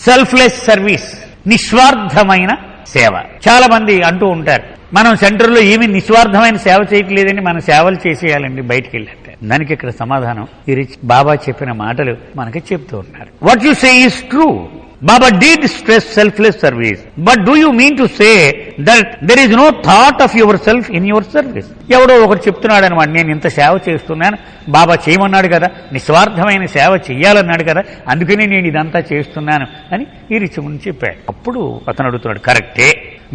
Selfless service, నిస్వార్థమైన సేవ. చాలా మంది అంటూ ఉంటారు, మనం సెంటర్లో ఏమీ నిస్వార్థమైన సేవ చేయట్లేదని మనం సేవలు చేసేయాలండి బయటికి వెళ్ళంటే. దానికి ఇక్కడ సమాధానం ఈ బాబా చెప్పిన మాటలు మనకి చెప్తూ ఉన్నారు. What you say is true. Baba did stress selfless service, but do you mean to say that there is no thought of yourself in your service? ఎవడో ఒకటి చెప్తున్నాడు అనమాట, నేను ఇంత సేవ చేస్తున్నాను, బాబా చేయమన్నాడు కదా, నిస్వార్థమైన సేవ చెయ్యాలన్నాడు కదా, అందుకని నేను ఇదంతా చేస్తున్నాను అని ఈ రిచముని చెప్పాడు. అప్పుడు అతను అడుగుతున్నాడు, కరెక్టే,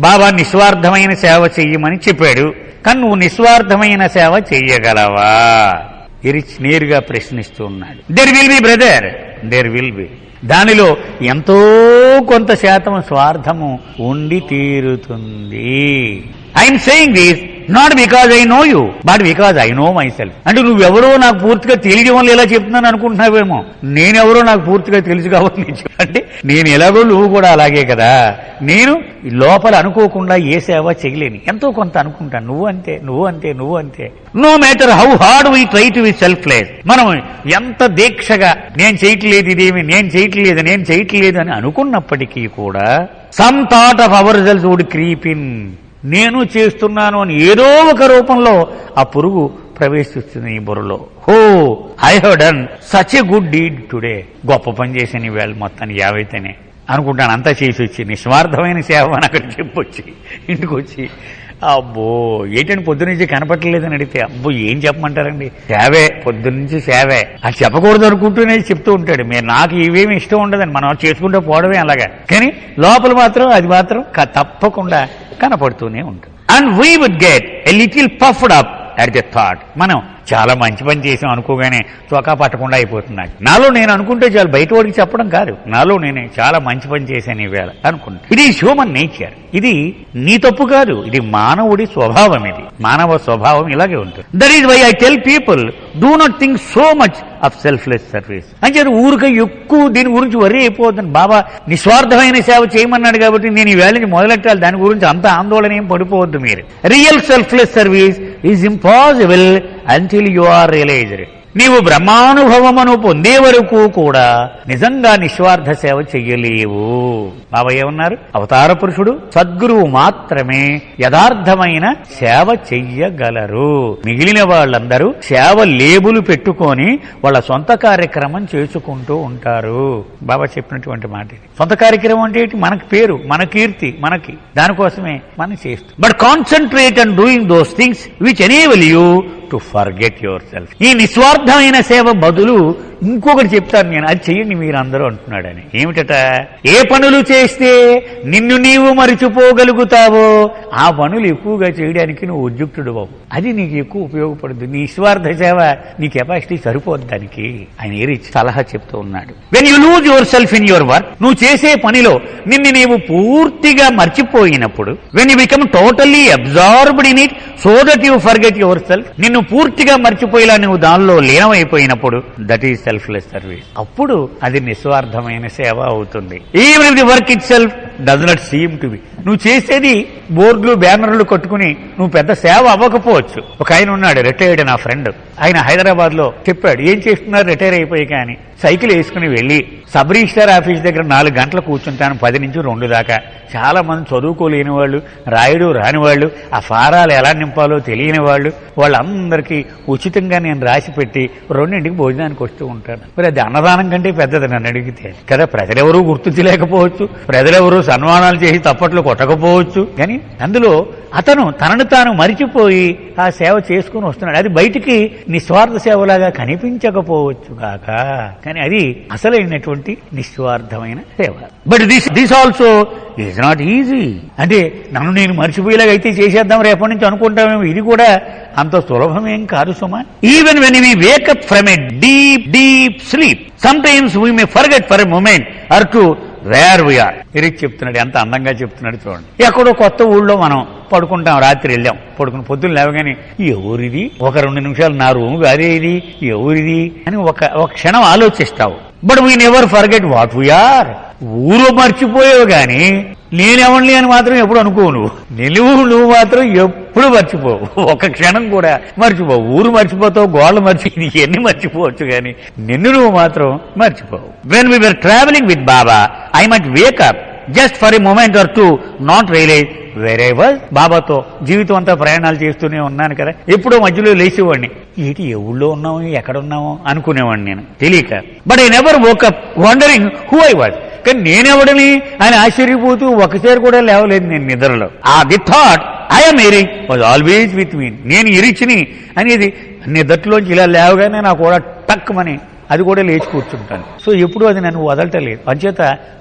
బాబా నిస్వార్థమైన సేవ చెయ్యమని చెప్పాడు, కానీ నువ్వు నిస్వార్థమైన సేవ చెయ్యగలవా? ఈ రిచ్ నేరుగా ప్రశ్నిస్తూ ఉన్నాడు. There will be brother, there will be. దానిలో ఎంతో కొంత శాతం స్వార్థము ఉండి తీరుతుంది. I'm saying this not because I know you, but because I know my self. అంటే నువ్వెవరో నాకు పూర్తిగా తెలియడం వల్ల ఎలా చెప్తున్నాను అనుకుంటున్నావేమో, నేనెవరో నాకు పూర్తిగా తెలుసు కాబట్టి అంటే నేను ఎలాగో నువ్వు కూడా అలాగే కదా. నేను లోపల అనుకోకుండా ఏ సేవ చేయలేని, ఎంతో కొంత అనుకుంటాను. నువ్వు అంతే, నువ్వు అంతే, నువ్వు అంతే. No matter how hard we try to be selfless, మనం ఎంత దీక్షగా నేను చేయట్లేదు, ఇదేమి నేను చేయట్లేదు, నేను చేయట్లేదు అని అనుకున్నప్పటికీ కూడా some thought of our self would creep in. నేను చేస్తున్నాను అని ఏదో ఒక రూపంలో ఆ పురుగు ప్రవేశిస్తుంది ఈ బుర్రలో. Oh, I have done such a good deed today, గొప్ప పని చేశాను ఈవేళ మొత్తాన్ని యావైతేనే అనుకుంటాను. అంతా చేసి వచ్చి నిస్వార్థమైన సేవ అని అక్కడ చెప్పొచ్చి ఇంటికి వచ్చి అబ్బో ఏంటంటే పొద్దునుంచి కనపట్టలేదని అడిగితే అబ్బో ఏం చెప్పమంటారండి, సేవే, పొద్దున్నుంచి సేవే అని చెప్పకూడదు అనుకుంటూనే చెప్తూ ఉంటాడు. మీరు నాకు ఇవేమి ఇష్టం ఉండదని, మనం చేసుకుంటూ పోవడమే అలాగా, కానీ లోపల మాత్రం అది మాత్రం తప్పకుండా కనపడుతూనే ఉంటుంది. And we would get a little puffed up at the thought. మనం చాలా మంచి పని చేసాం అనుకోగానే చొక్కా పట్టకుండా అయిపోతున్నాడు. నాలో నేను అనుకుంటే చాలు, బయట వాడికి చెప్పడం కాదు, నాలో నేనే చాలా మంచి పని చేశాను ఈవేళ అనుకుంటా. ఇది హ్యూమన్ నేచర్, ఇది నీ తప్పు కాదు, ఇది మానవుడి స్వభావం, ఇది మానవ స్వభావం ఇలాగే ఉంటుంది. That is why I tell people do not think so much of selfless service. అంటే ఊరిక ఎక్కువ దీని గురించి వరి అయిపోతుంది. బాబా నిస్వార్థమైన సేవ చేయమన్నాడు కాబట్టి నేను ఈ వేళని మొదలెట్టాలి, దాని గురించి అంత ఆందోళన ఏం పడిపోవద్దు మీరు. Real selfless service is impossible until you are realized. నీవు బ్రహ్మానుభవమును పొందే వరకు కూడా నిజంగా నిస్వార్థ సేవ చెయ్యలేవు. బాబా ఏమన్నారు, అవతార పురుషుడు సద్గురువు మాత్రమే యథార్థమైన సేవ చెయ్యగలరు. మిగిలిన వాళ్ళందరూ సేవ లేబులు పెట్టుకొని వాళ్ళ సొంత కార్యక్రమం చేసుకుంటూ ఉంటారు. బాబా చెప్పినటువంటి మాట ఇది. సొంత కార్యక్రమం అంటే మనకి పేరు, మన కీర్తి, మనకి దానికోసమే మనం చేస్తాం. But concentrate on doing those things which enable you to forget your self. ఈ నిస్వార్థమైన సేవ బదులు ఇంకొకటి చెప్తాను నేను, అది చెయ్యండి మీరు అందరూ అంటున్నాడని. ఏమిటట, ఏ పనులు చేస్తే నిన్ను నీవు మరిచిపోగలుగుతావో ఆ పనులు ఎక్కువగా చేయడానికి నువ్వు ఉద్యుక్తుడు బాబు, అది నీకు ఎక్కువ ఉపయోగపడుతుంది. నీ నిస్వార్థ సేవ నీ కెపాసిటీ సరిపోద్ది దానికి. ఆయన ఏ సలహా చెప్తూ ఉన్నాడు. When you lose your self in your work, నువ్వు చేసే పనిలో నిన్ను నీవు పూర్తిగా మర్చిపోయినప్పుడు, when you become totally absorbed in it so that you forget your self, నిన్ను పూర్తిగా మర్చిపోయేలా నువ్వు దానిలో లీనమైపోయినప్పుడు, దట్ ఈజ్ సెల్ఫ్లెస్ సర్వీస్. అప్పుడు అది నిస్వార్థమైన సేవ అవుతుంది. Even if the work it self does not seem to B. నువ్వు చేసేది బోర్డులు బ్యానర్లు కట్టుకుని నువ్వు పెద్ద సేవ అవ్వకపోవచ్చు. ఒక ఆయన ఉన్నాడు, రిటైర్డ్ నా ఫ్రెండ్, ఆయన హైదరాబాద్ లో చెప్పాడు, ఏం చేస్తున్నారు రిటైర్ అయిపోయి కానీ, సైకిల్ వేసుకుని వెళ్లి సబ్ రిజిస్టార్ ఆఫీస్ దగ్గర 4 గంటలు కూర్చుంటాను 10 నుంచి 2 దాకా. చాలా మంది చదువుకోలేని వాళ్ళు, రాయుడు రాని వాళ్ళు, ఆ ఫారాలు ఎలా నింపాలో తెలియని వాళ్ళు, వాళ్ళందరికీ ఉచితంగా నేను రాసి పెట్టి 2ంటికి భోజనానికి వస్తూ ఉంటాను. మరి అది అన్నదానం కంటే పెద్దది నన్ను అడిగితే కదా. ప్రజలెవరూ గుర్తించలేకపోవచ్చు, ప్రజలెవరూ సన్మానాలు చేసి తప్పట్లు కొట్టకపోవచ్చు, కానీ అందులో అతను తనను తాను మరిచిపోయి ఆ సేవ చేసుకుని వస్తున్నాడు. అది బయటికి నిస్వార్థ సేవలాగా కనిపించకపోవచ్చు కాక, కానీ అది అసలైనటువంటి నిస్వార్థమైన సేవ. But this also is not easy. అంటే నన్ను నేను మర్చిపోయేలాగా అయితే చేసేద్దాం రేపటి నుంచి అనుకుంటామేమో, ఇది కూడా అంత సులభమేం కాదు సుమా. Even when we wake up from a deep deep sleep, sometimes we may forget for a moment or two where we are. ఇరిచి చెప్తున్నాడు, ఎంత అందంగా చెప్తున్నాడు చూడండి. ఎక్కడో కొత్త ఊళ్ళో మనం పడుకుంటాం, రాత్రి వెళ్ళాం, పడుకుని పొద్దున్న లేవగానే ఎవరిది, ఒక 2 నిమిషాలు నా రూము కాదే ఇది, ఎవరిది అని ఒక క్షణం ఆలోచిస్తావు. But we never forget what we are. ఊరు మర్చిపోయావు గాని నేనెవరిని అని మాత్రం ఎప్పుడు అనుకోవు. నువ్వు మాత్రం ఎప్పుడు మర్చిపోవు, ఒక క్షణం కూడా మర్చిపోవు. ఊరు మర్చిపోతావు, గోళ్ళు ఎన్ని మర్చిపోవచ్చు కానీ నువ్వు మాత్రం మర్చిపోవు. When we were travelling with Baba I might wake up just for a moment or two, not realise where I was. బాబాతో జీవితం అంతా ప్రయాణాలు చేస్తూనే ఉన్నాను కదా, ఎప్పుడో మధ్యలో లేచేవాడిని, ఏంటి ఎవళ్ళో ఉన్నామో ఎక్కడున్నామో అనుకునేవాడిని నేను తెలియక. But I never woke up wondering who I was. కానీ నేనెవడని అని ఆశ్చర్యపోతూ ఒకసారి కూడా లేవలేదు నేను నిద్రలో. The thought I'm Eric was always with me. నేను ఇరిచిని అనేది నిద్రలోంచి ఇలా లేవగానే నాకు కూడా టక్మని అది కూడా లేచి కూర్చుంటాను. సో ఎప్పుడు అది నన్ను వదలటలేదు. అంచేత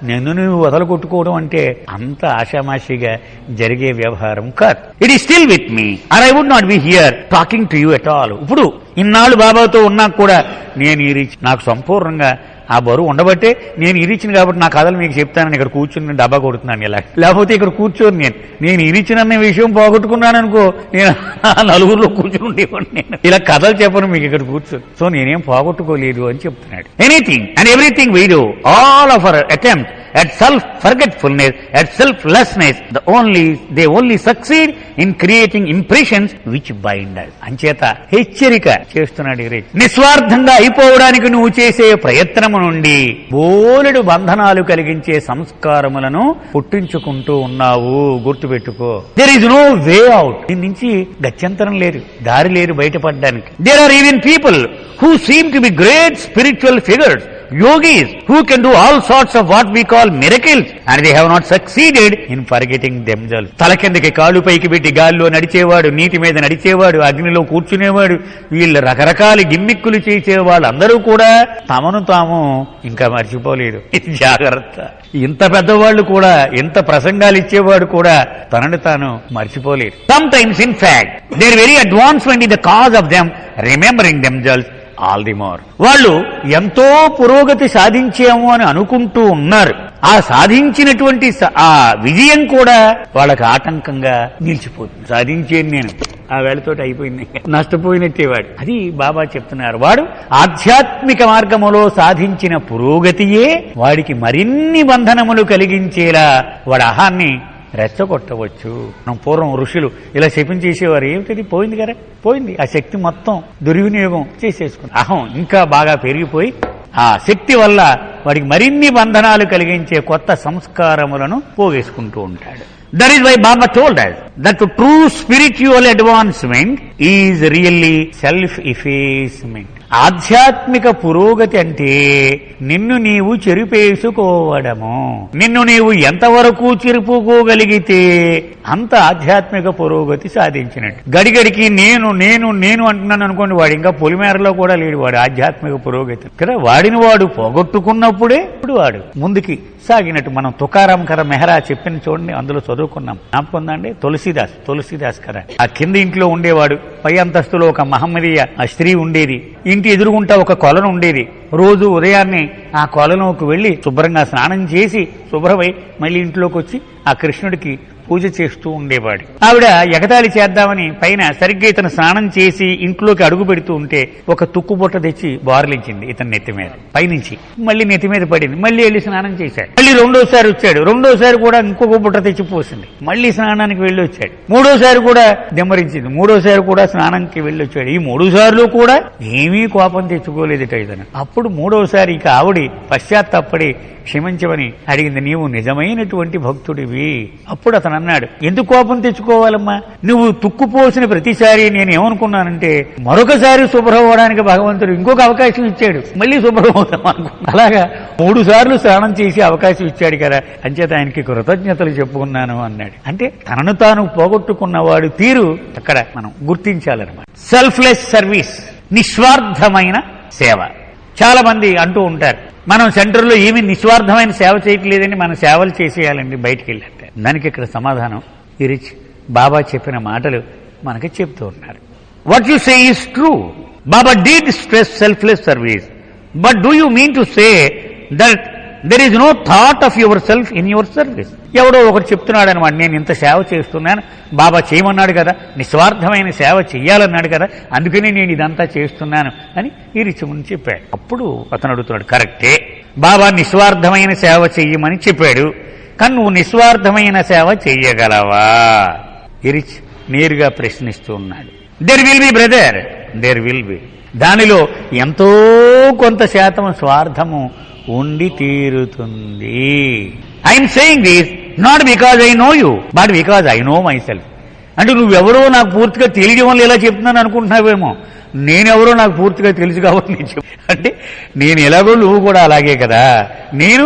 నువ్వు వదలగొట్టుకోవడం అంటే అంత ఆషామాషిగా జరిగే వ్యవహారం కాదు. It is still with me and I would not be here talking to you at all. ఇప్పుడు ఇన్నాళ్ళు బాబాతో ఉన్నా కూడా నేను ఈ రీచ్ నాకు సంపూర్ణంగా ఆ బరువు ఉండబట్టే నేను ఇరిచిన కాబట్టి నా కథలు మీకు చెప్తానని ఇక్కడ కూర్చుని డబ్బా కొడుతున్నాను ఇలా. లేకపోతే ఇక్కడ కూర్చొని నేను ఇరిచినన్న విషయం పోగొట్టుకున్నాను అనుకో, నేను నలుగురిలో కూర్చుని ఉండేవాడిని. నేను ఇలా కథలు చెప్పను మీకు ఇక్కడ కూర్చొని. సో నేనేం పోగొట్టుకోలేదు అని చెప్తున్నాడు. Anything and everything we do, all of our attempt at self-forgetfulness, at selflessness, they only succeed in creating impressions which bind us. అంచేత హెచ్చరిక చేస్తున్నాడు ఈ. నిస్వార్థంగా అయిపోవడానికి నువ్వు చేసే ప్రయత్నము నుండి బోలెడు బంధనాలు కలిగించే సంస్కారములను పుట్టించుకుంటూ ఉన్నావు, గుర్తుపెట్టుకో. There is no way out. దీని నుంచి గత్యంతరం లేదు, దారి లేదు బయటపడడానికి. There are even people who seem to be great spiritual figures, yogis, who can do all sorts of what we call miracles, and they have not succeeded in forgetting themselves. తల కిందకి కాలు పైకి పెట్టి గాల్లో నడిచేవాడు, నీటి మీద నడిచేవాడు, అగ్నిలో కూర్చునేవాడు, వీళ్ళు రకరకాల గిమ్మిక్కులు చేసేవాళ్ళు అందరూ కూడా తమను తాము ఇంకా మర్చిపోలేదు. జాగ్రత్త. ఇంత పెద్దవాళ్ళు కూడా, ఇంత ప్రసంగాలు ఇచ్చేవాడు కూడా తనని తాను మర్చిపోలేదు. Sometimes in fact there very advancement in the cause of them remembering themselves all the more. వాళ్ళు ఎంతో పురోగతి సాధించాము అని అనుకుంటూ ఉన్నారు. ఆ సాధించినటువంటి ఆ విజయం కూడా వాళ్ళకి ఆటంకంగా నిలిచిపోతుంది. సాధించేది నేను ఆ వేళతోటి అయిపోయింది, నష్టపోయినట్టే వాడు. అది బాబా చెప్తున్నారు. వాడు ఆధ్యాత్మిక మార్గములో సాధించిన పురోగతియే వాడికి మరిన్ని బంధనములు కలిగించేలా వాడి అహాన్ని రెచ్చగొట్టవచ్చు. మనం పూర్వం ఋషులు ఇలా శపించేసేవారు. ఏమిటది? పోయింది కదా, పోయింది. ఆ శక్తి మొత్తం దుర్వినియోగం చేసేసుకుంది. అహం ఇంకా బాగా పెరిగిపోయి ఆ శక్తి వల్ల వాడికి మరిన్ని బంధనాలు కలిగించే కొత్త సంస్కారములను పోగేసుకుంటూ ఉంటాడు. That is why Baba told us that true spiritual advancement is really self-effacement. ఆధ్యాత్మిక పురోగతి అంటే నిన్ను నీవు చెరిపేసుకోవడము. నిన్ను నీవు ఎంతవరకు చెరుపుకోగలిగితే అంత ఆధ్యాత్మిక పురోగతి సాధించినట్టు. గడిగడికి నేను నేను నేను అంటున్నాను అనుకోండి, వాడు ఇంకా పొలిమేరలో కూడా లేడు. వాడు ఆధ్యాత్మిక పురోగతి కదా, వాడిని వాడు పోగొట్టుకున్నప్పుడే ఇప్పుడు వాడు ముందుకి సాగినట్టు. మనం తుకారాం కర మెహరా చెప్పిన చూడండి, అందులో చదువుకున్నాం. జ్ఞాపకందండి, తులసిదాస్ కర. ఆ కింద ఇంట్లో ఉండేవాడు, పై అంతస్తులో ఒక మహమ్మదీయ స్త్రీ ఉండేది. ఇంటి ఎదురుగుంటా ఒక కొలను ఉండేది. రోజు ఉదయాన్నే ఆ కొలనుకు వెళ్లి శుభ్రంగా స్నానం చేసి శుభ్రమై మళ్ళీ ఇంట్లోకి వచ్చి ఆ కృష్ణుడికి పూజ చేస్తూ ఉండేవాడు. ఆవిడ ఎగతాళి చేద్దామని పైన సరిగ్గా ఇతను స్నానం చేసి ఇంట్లోకి అడుగు పెడుతూ ఉంటే ఒక తుక్కు బుట్ట తెచ్చి బార్లించింది ఇతని నెత్తి మీద. పైనుంచి మళ్ళీ నెత్తి మీద పడింది. మళ్ళీ వెళ్ళి స్నానం చేశాడు. మళ్ళీ రెండోసారి వచ్చాడు. రెండోసారి కూడా ఇంకొక బుట్ట తెచ్చి పోసింది. మళ్ళీ స్నానానికి వెళ్ళి వచ్చాడు. మూడోసారి కూడా దెమ్మరించింది. మూడోసారి కూడా స్నానానికి వెళ్ళి వచ్చాడు. ఈ 3 సార్లు కూడా ఏమీ కోపం తెచ్చుకోలేదుట ఇతను. అప్పుడు మూడోసారి ఇక ఆవిడి పశ్చాత్తాపడి క్షమించమని అడిగింది. నీవు నిజమైనటువంటి భక్తుడివి. అప్పుడు అతను అన్నాడు, ఎందుకు కోపం తెచ్చుకోవాలమ్మా? నువ్వు తుక్కుపోసిన ప్రతిసారి నేను ఏమనుకున్నానంటే మరొకసారి శుభ్రమవడానికి భగవంతుడు ఇంకొక అవకాశం ఇచ్చాడు, మళ్ళీ శుభ్రమవుతాం అనుకున్నా. అలాగా 3 సార్లు స్నానం చేసి అవకాశం ఇచ్చాడు కదా, అంచేత ఆయనకి కృతజ్ఞతలు చెప్పుకున్నాను అన్నాడు. అంటే తనను తాను పోగొట్టుకున్నవాడు తీరు అక్కడ మనం గుర్తించాలన్నమాట. సెల్ఫ్లెస్ సర్వీస్, నిస్వార్థమైన సేవ. చాలా మంది అంటూ ఉంటారు, మనం సెంటర్లో ఏమీ నిస్వార్థమైన సేవ చేయట్లేదని మనం సేవలు చేసేయాలండి బయటికి వెళ్ళంటే. దానికి ఇక్కడ సమాధానం ఈ రిచ్ బాబా చెప్పిన మాటలు మనకి చెప్తూ ఉన్నారు. What you say is true. Baba did stress selfless service, but do you mean to say that there is no thought of your self in your service. ఎవడో ఒకటి చెప్తున్నాడు అనమాట, నేను ఇంత సేవ చేస్తున్నాను, బాబా చేయమన్నాడు కదా, నిస్వార్థమైన సేవ చెయ్యాలన్నాడు కదా, అందుకని నేను ఇదంతా చేస్తున్నాను అని ఈ రిచ్ ముని చెప్పాడు. అప్పుడు అతను అడుగుతున్నాడు, కరెక్టే, బాబా నిస్వార్థమైన సేవ చెయ్యమని చెప్పాడు, కానీ నువ్వు నిస్వార్థమైన సేవ చెయ్యగలవా? ఈ రిచ్ నేరుగా ప్రశ్నిస్తూ ఉన్నాడు. There will be brother, there will be. దానిలో ఎంతో కొంత శాతం స్వార్థము ఉండి తీరుతుంది. I'm saying this not because I know you, but because I know my self. అంటే నువ్వెవరో నాకు పూర్తిగా తెలియడం వల్ల ఇలా చెప్తున్నాను అనుకుంటున్నావేమో, నేనెవరో నాకు పూర్తిగా తెలుసు కాబట్టి నేను అంటే నేను ఎలాగో నువ్వు కూడా అలాగే కదా. నేను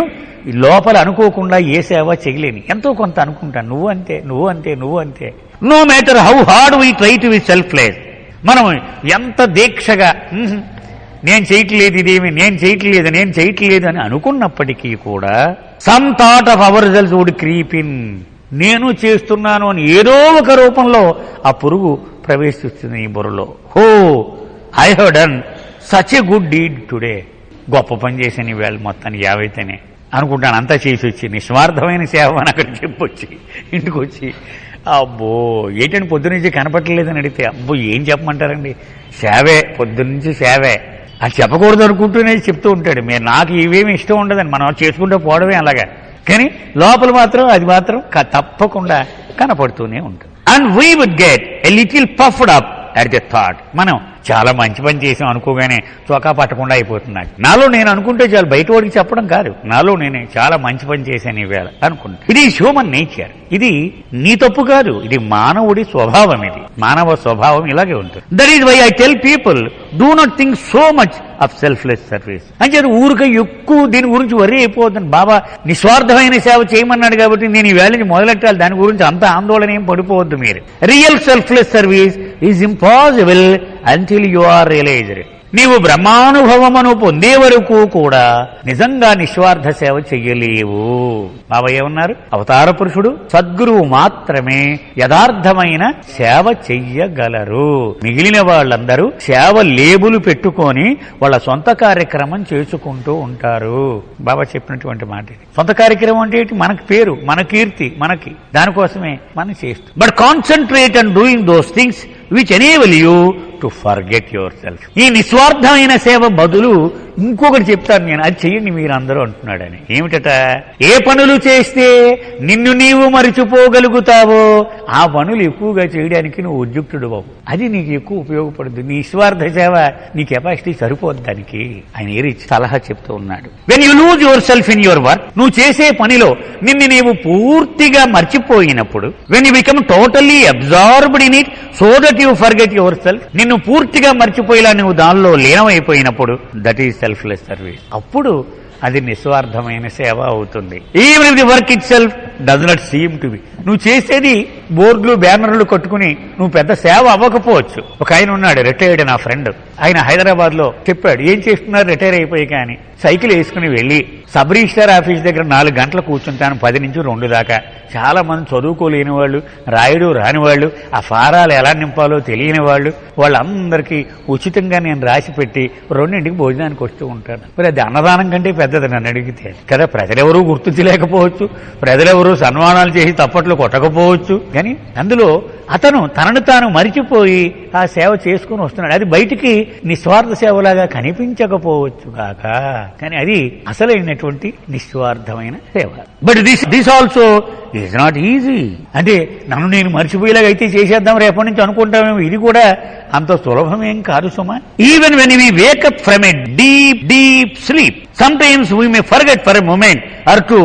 లోపల అనుకోకుండా ఏ సేవ చేయలేని, ఎంతో కొంత అనుకుంటాను. నువ్వు అంతే, నువ్వు అంతే, నువ్వు అంతే. No matter how hard we try to be selfless. మనం ఎంత దీక్షగా నేను చేయట్లేదు, ఇదేమి నేను చేయట్లేదు అని అనుకున్నప్పటికీ కూడా some thought of our self would creep in. నేను చేస్తున్నాను అని ఏదో ఒక రూపంలో ఆ పురుగు ప్రవేశిస్తుంది ఈ బుర్రలో. Oh, I have done such a good deed today. గొప్ప పని చేశాను ఈవేళ మొత్తాన్ని యావైతేనే అనుకుంటాను. అంతా చేసి వచ్చి నిస్వార్థమైన సేవ అని అక్కడ చెప్పొచ్చి ఇంటికి వచ్చి, అబ్బో ఏంటంటే పొద్దునుంచి కనపట్టలేదని అడిగితే, అబ్బో ఏం చెప్పమంటారండి, సేవే, పొద్దున్నుంచి సేవే అది చెప్పకూడదు అనుకుంటూనే చెప్తూ ఉంటాడు. మీరు నాకు ఇవేమి ఇష్టం ఉండదని, మనం చేసుకుంటూ పోవడమే అలాగా, కానీ లోపల మాత్రం అది మాత్రం తప్పకుండా కనపడుతూనే ఉంటుంది. And we would get a little puffed up at the thought. మనం చాలా మంచి పని చేసాం అనుకోగానే చొక్కా పట్టకుండా అయిపోతున్నాడు. నాలో నేను అనుకుంటే చాలు, బయట వాడికి చెప్పడం కాదు, నాలో నేనే చాలా మంచి పని చేశాను ఈవేళ అనుకుంటా. ఇది హ్యూమన్ నేచర్, ఇది నీ తప్పు కాదు, ఇది మానవుడి స్వభావం, ఇది మానవ స్వభావం ఇలాగే ఉంటుంది. That is why I tell people do not think so much of selfless service. అంటే ఊరికే ఎక్కువ దీని గురించి వరి అయిపోతుంది. బాబా నిస్వార్థమైన సేవ చేయమన్నాడు కాబట్టి నేను ఈ వేళని మొదలెట్టాలి, దాని గురించి అంత ఆందోళన ఏం పడిపోవద్దు మీరు. Real selfless service is impossible until you are realized. నీవు బ్రహ్మానుభవమును పొందే వరకు కూడా నిజంగా నిస్వార్థ సేవ చెయ్యలేవు. బాబా ఏమన్నారు? అవతార పురుషుడు సద్గురువు మాత్రమే యథార్థమైన సేవ చెయ్యగలరు. మిగిలిన వాళ్ళందరూ సేవ లేబులు పెట్టుకొని వాళ్ళ సొంత కార్యక్రమం చేసుకుంటూ ఉంటారు. బాబా చెప్పినటువంటి మాట ఇది. సొంత కార్యక్రమం అంటే ఏంటి? మనకి పేరు, మన కీర్తి, మనకి దానికోసమే మనం చేస్తాం. But concentrate on doing those things which enable you to forget yourself. ఈ నిస్వార్థమైన సేవ బదులు ఇంకొకటి చెప్తాను నేను, అది చెయ్యండి మీరు అందరూ అంటున్నాడని. ఏమిటట? ఏ పనులు చేస్తే నిన్ను నీవు మరిచిపోగలుగుతావో ఆ పనులు ఎక్కువగా చేయడానికి నువ్వు ఉద్యుక్తుడు బాబు, అది నీకు ఎక్కువ ఉపయోగపడుతుంది. నీ నిస్వార్థ సేవ నీ కెపాసిటీ సరిపోద్ది దానికి. ఆయన ఏ సలహా చెప్తూ ఉన్నాడు. When you lose your self in your work, నువ్వు చేసే పనిలో నిన్ను నీవు పూర్తిగా మర్చిపోయినప్పుడు, when you become totally absorbed in it so that you forget your self, నిన్ను పూర్తిగా మర్చిపోయేలా నువ్వు దానిలో లీనమైపోయినప్పుడు, దట్ ఈజ్ సెల్ఫ్లెస్ సర్వీస్. అప్పుడు అది నిస్వార్థమైన సేవ అవుతుంది. Even if the work it self does not seem to B. నువ్వు చేసేది బోర్డులు బ్యానర్లు కట్టుకుని నువ్వు పెద్ద సేవ అవ్వకపోవచ్చు. ఒక ఆయన ఉన్నాడు, రిటైర్డ్ నా ఫ్రెండ్. ఆయన హైదరాబాద్ లో చెప్పాడు, ఏం చేస్తున్నారు రిటైర్ అయిపోయి కానీ, సైకిల్ వేసుకుని వెళ్లి సబ్ రిజిస్టార్ ఆఫీస్ దగ్గర 4 గంటలు కూర్చుంటాను 10 నుంచి 2 దాకా. చాలా మంది చదువుకోలేని వాళ్ళు, రాయుడు రాని వాళ్ళు, ఆ ఫారాలు ఎలా నింపాలో తెలియని వాళ్ళు, వాళ్ళందరికీ ఉచితంగా నేను రాసి పెట్టి 2ంటికి భోజనానికి వస్తూ ఉంటాను. మరి అది అన్నదానం కంటే పెద్దది నన్ను అడిగితే కదా. ప్రజలెవరూ గుర్తించలేకపోవచ్చు, ప్రజలెవరూ సన్మానాలు చేసి తప్పట్లు కొట్టకపోవచ్చు, కానీ అందులో అతను తనను తాను మరిచిపోయి ఆ సేవ చేసుకుని వస్తున్నాడు. అది బయటికి నిస్వార్థ సేవలాగా కనిపించకపోవచ్చు కాక, కానీ అది అసలైనటువంటి నిస్వార్థమైన సేవ. But this also is not easy. అంటే నన్ను నేను మర్చిపోయేలాగా అయితే చేసేద్దాం రేపటి నుంచి అనుకుంటామేమో, ఇది కూడా అంత సులభమేం కాదు సుమా. Even when we wake up from a deep deep sleep sometimes we may forget for a moment or two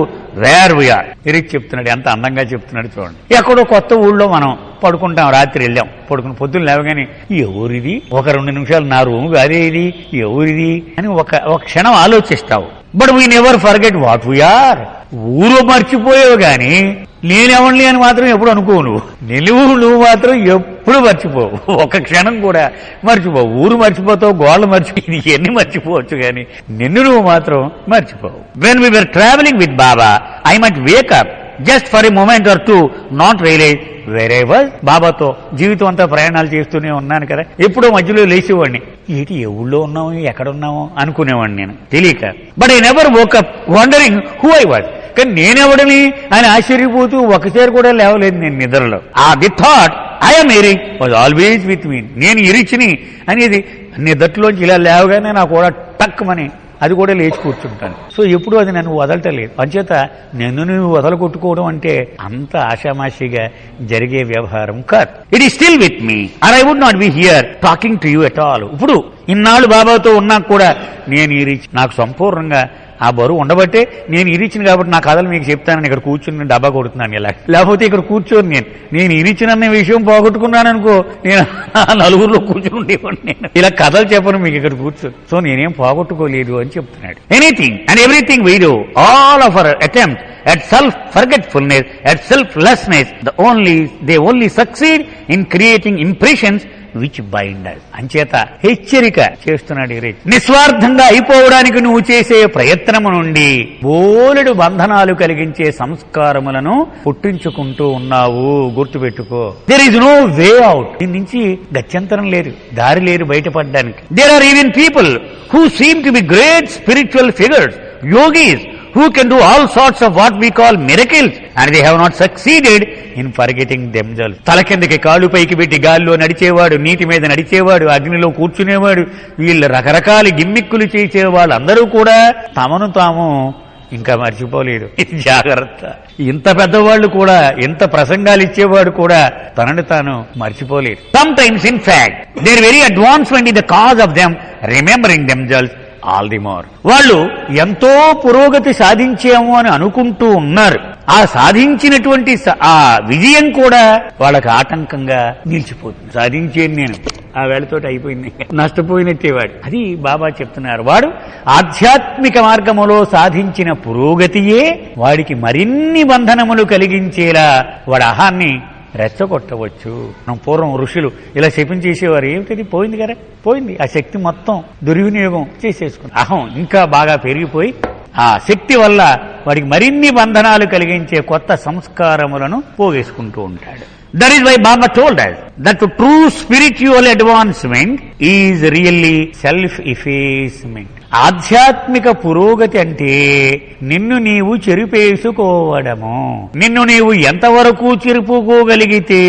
where we are. ఇరికి చెప్తున్నాడు, ఎంత అందంగా చెప్తున్నాడు చూడండి. ఎక్కడో కొత్త ఊళ్ళో మనం పడుకుంటాం, రాత్రి వెళ్ళాం, పడుకుని పొద్దున్న లేవగానే ఎవరిది, ఒక 2 నిమిషాలు నా రూమ్ కాదే ఇది, ఎవరిది అని ఒక క్షణం ఆలోచిస్తావు. But we never forget what we are. ఊరు మర్చిపోయావు గాని నేనెవరిని అని మాత్రం ఎప్పుడు అనుకోవు. నువ్వు మాత్రం ఎప్పుడు మర్చిపోవు, ఒక క్షణం కూడా మర్చిపోవు. ఊరు మర్చిపోతావు, గోళ్ళు మర్చిపోయి ఎన్ని మర్చిపోవచ్చు కానీ నిన్ను నువ్వు మాత్రం మర్చిపోవు. When we were travelling with Baba I might wake up just for a moment or two not realise where I was. బాబాతో జీవితం అంతా ప్రయాణాలు చేస్తూనే ఉన్నాను కదా, ఎప్పుడో మధ్యలో లేచేవాడిని, ఏంటి ఎవళ్ళో ఉన్నామో ఎక్కడున్నామో అనుకునేవాడిని నేను తెలియక. But I never woke up wondering who I was. కానీ నేనెవడని అని ఆశ్చర్యపోతూ ఒకసారి కూడా లేవలేదు నేను నిద్రలో. The thought I'm Eric was always with me. నేను ఎరిచిని అనేది నిద్రలోంచి ఇలా లేవగానే నాకు కూడా టక్కుమని అది కూడా లేచి కూర్చుంటాను. సో ఎప్పుడు అది నన్ను వదలటలేదు. అంచేత నన్ను నువ్వు వదలగొట్టుకోవడం అంటే అంత ఆషామాషిగా జరిగే వ్యవహారం కాదు. It is still with me or I would not be here talking to you at all. ఇప్పుడు ఇన్నాళ్ళు బాబాతో ఉన్నా కూడా నేను ఈ రీచ్ నాకు సంపూర్ణంగా ఆ బరువు ఉండబట్టే నేను ఇరిచిన కాబట్టి నా కథలు మీకు చెప్తానని ఇక్కడ కూర్చుని డబ్బా కొడుతున్నాను ఇలా. లేకపోతే ఇక్కడ కూర్చొని నేను ఇరిచినన్న విషయం పోగొట్టుకున్నాను అనుకో, నేను నలుగురిలో కూర్చుని ఉండేవాడిని. నేను ఇలా కథలు చెప్పను మీకు ఇక్కడ కూర్చొని. సో నేనేం పోగొట్టుకోలేదు అని చెప్తున్నాడు. Anything and everything we do, all of our attempt at self-forgetfulness, at selflessness, they only succeed in creating impressions which bind us. అంచేత హెచ్చరిక చేస్తున్నాడు ఈ రీతి. నిస్వార్థంగా అయిపోవడానికి నువ్వు చేసే ప్రయత్నము నుండి బోలెడు బంధనాలు కలిగించే సంస్కారములను పుట్టించుకుంటూ ఉన్నావు, గుర్తుపెట్టుకో. There is no way out. దీని నుంచి గత్యంతరం లేదు, దారి లేదు బయటపడడానికి. There are even people who seem to be great spiritual figures, yogis, who can do all sorts of what we call miracles, and they have not succeeded in forgetting themselves. తల కిందకి కాళ్ళు పైకి పెట్టి గాల్లో నడిచేవాడు, నీటి మీద నడిచేవాడు, అగ్నిలో కూర్చునేవాడు, వీళ్ళు రకరకాల గిమ్మిక్కులు చేసేవాళ్ళు అందరూ కూడా తమను తాము ఇంకా మర్చిపోలేదు. జాగ్రత్త. ఇంత పెద్దవాళ్ళు కూడా, ఇంత ప్రసంగాలు ఇచ్చేవాడు కూడా తనని తాను మర్చిపోలేదు. Sometimes in fact there very advancement in the cause of them remembering themselves all the more. వాళ్ళు ఎంతో పురోగతి సాధించాము అని అనుకుంటూ ఉన్నారు. ఆ సాధించినటువంటి ఆ విజయం కూడా వాళ్ళకి ఆటంకంగా నిలిచిపోతుంది. సాధించేది నేను, ఆ వేళతోటి అయిపోయింది, నష్టపోయినట్టేవాడు. అది బాబా చెప్తున్నారు. వాడు ఆధ్యాత్మిక మార్గములో సాధించిన పురోగతియే వాడికి మరిన్ని బంధనములు కలిగించేలా వాడి అహాన్ని రెచ్చగొట్టవచ్చు. మనం పూర్వం ఋషులు ఇలా శపించేసేవారు. ఏమిటది? పోయింది కదా, పోయింది. ఆ శక్తి మొత్తం దుర్వినియోగం చేసేసుకుంది. అహం ఇంకా బాగా పెరిగిపోయి ఆ శక్తి వల్ల వాడికి మరిన్ని బంధనాలు కలిగించే కొత్త సంస్కారములను పోగేసుకుంటూ ఉంటాడు. That is why Baba told us that true spiritual advancement is really self-effacement. ఆధ్యాత్మిక పురోగతి అంటే నిన్ను నీవు చెరిపేసుకోవడము. నిన్ను నీవు ఎంతవరకు చెరుపుకోగలిగితే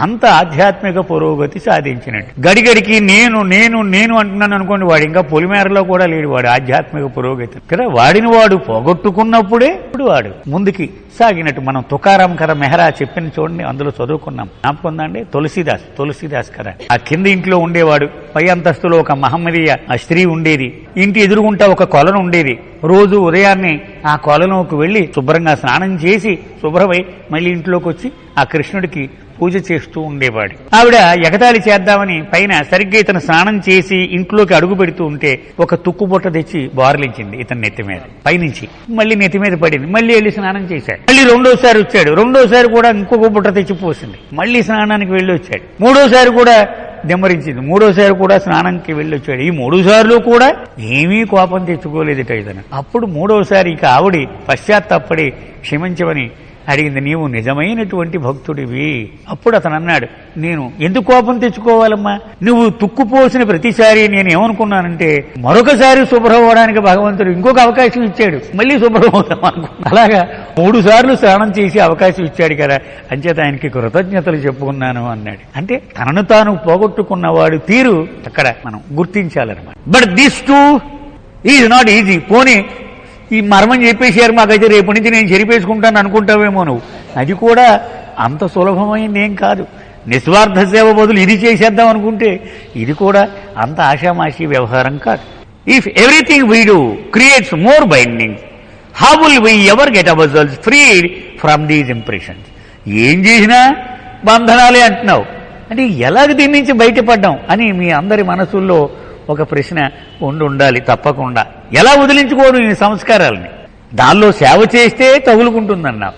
అంత ఆధ్యాత్మిక పురోగతి సాధించినట్టు. గడిగడికి నేను నేను నేను అంటున్నాను అనుకోండి, వాడు ఇంకా పొలిమేరలో కూడా లేడు. వాడు ఆధ్యాత్మిక పురోగతి కదా, వాడిని వాడు పోగొట్టుకున్నప్పుడే ఇప్పుడు వాడు ముందుకి సాగినట్టు. మనం తుకారాం కథ మెహరా చెప్పిన చూడండి, అందులో చదువుకున్నాం. జ్ఞాపకందండి, తులసిదాస్ కథ. ఆ కింద ఇంట్లో ఉండేవాడు, పై అంతస్తులో ఒక మహమ్మదీయ స్త్రీ ఉండేది. ఇంటి ఎదురుగుంటా ఒక కొలను ఉండేది. రోజు ఉదయాన్నే ఆ కొలనుకు వెళ్లి శుభ్రంగా స్నానం చేసి శుభ్రమై మళ్ళీ ఇంట్లోకి వచ్చి ఆ కృష్ణుడికి పూజ చేస్తూ ఉండేవాడు. ఆవిడ ఎగతాళి చేద్దామని పైన సరిగ్గా ఇతను స్నానం చేసి ఇంట్లోకి అడుగు పెడుతూ ఉంటే ఒక తుక్కు బుట్ట తెచ్చి బార్లించింది ఇతని నెత్తి మీద. పైనుంచి మళ్ళీ నెత్తి మీద పడింది. మళ్ళీ వెళ్ళి స్నానం చేశాడు. మళ్ళీ రెండోసారి వచ్చాడు. రెండోసారి కూడా ఇంకొక బుట్ట తెచ్చి పోసింది. మళ్ళీ స్నానానికి వెళ్ళి వచ్చాడు. మూడోసారి కూడా దెమ్మరించింది. మూడోసారి కూడా స్నానానికి వెళ్ళి వచ్చాడు. ఈ 3 సార్లు కూడా ఏమీ కోపం తెచ్చుకోలేదుట ఇతను. అప్పుడు మూడోసారి ఇక ఆవిడి పశ్చాత్తాపడి క్షమించమని అడిగింది. నీవు నిజమైనటువంటి భక్తుడివి. అప్పుడు అతను అన్నాడు, నేను ఎందుకు కోపం తెచ్చుకోవాలమ్మా? నువ్వు తుక్కుపోసిన ప్రతిసారి నేను ఏమనుకున్నానంటే మరొకసారి శుభ్రమవడానికి భగవంతుడు ఇంకొక అవకాశం ఇచ్చాడు, మళ్ళీ శుభ్రమవుతాం అనుకున్నా. అలాగా 3 సార్లు స్నానం చేసి అవకాశం ఇచ్చాడు కదా, అంచేత ఆయనకి కృతజ్ఞతలు చెప్పుకున్నాను అన్నాడు. అంటే తనను తాను పోగొట్టుకున్నవాడు తీరు అక్కడ మనం గుర్తించాలన్నమాట. But this too is not easy. పోనీ ఈ మర్మం చెప్పేశారు మాకైతే రేపటి నుంచి నేను చెరిపేసుకుంటాను అనుకుంటావేమో నువ్వు. అది కూడా అంత సులభమైంది ఏం కాదు. నిస్వార్థ సేవ బదులు ఇది చేసేద్దాం అనుకుంటే ఇది కూడా అంత ఆషామాషి వ్యవహారం కాదు. If everything we do creates more bindings, how will we ever get our selves ఫ్రీడ్ from these impressions? ఏం చేసినా బంధనాలే అంటున్నావు అంటే ఎలాగ దీని నుంచి బయటపడ్డాం అని మీ అందరి మనసుల్లో ఒక ప్రశ్న ఉండాలి తప్పకుండా. ఎలా వదిలించుకోడు ఈ సంస్కారాలని? దానిలో సేవ చేస్తే తగులుకుంటుందన్నావు.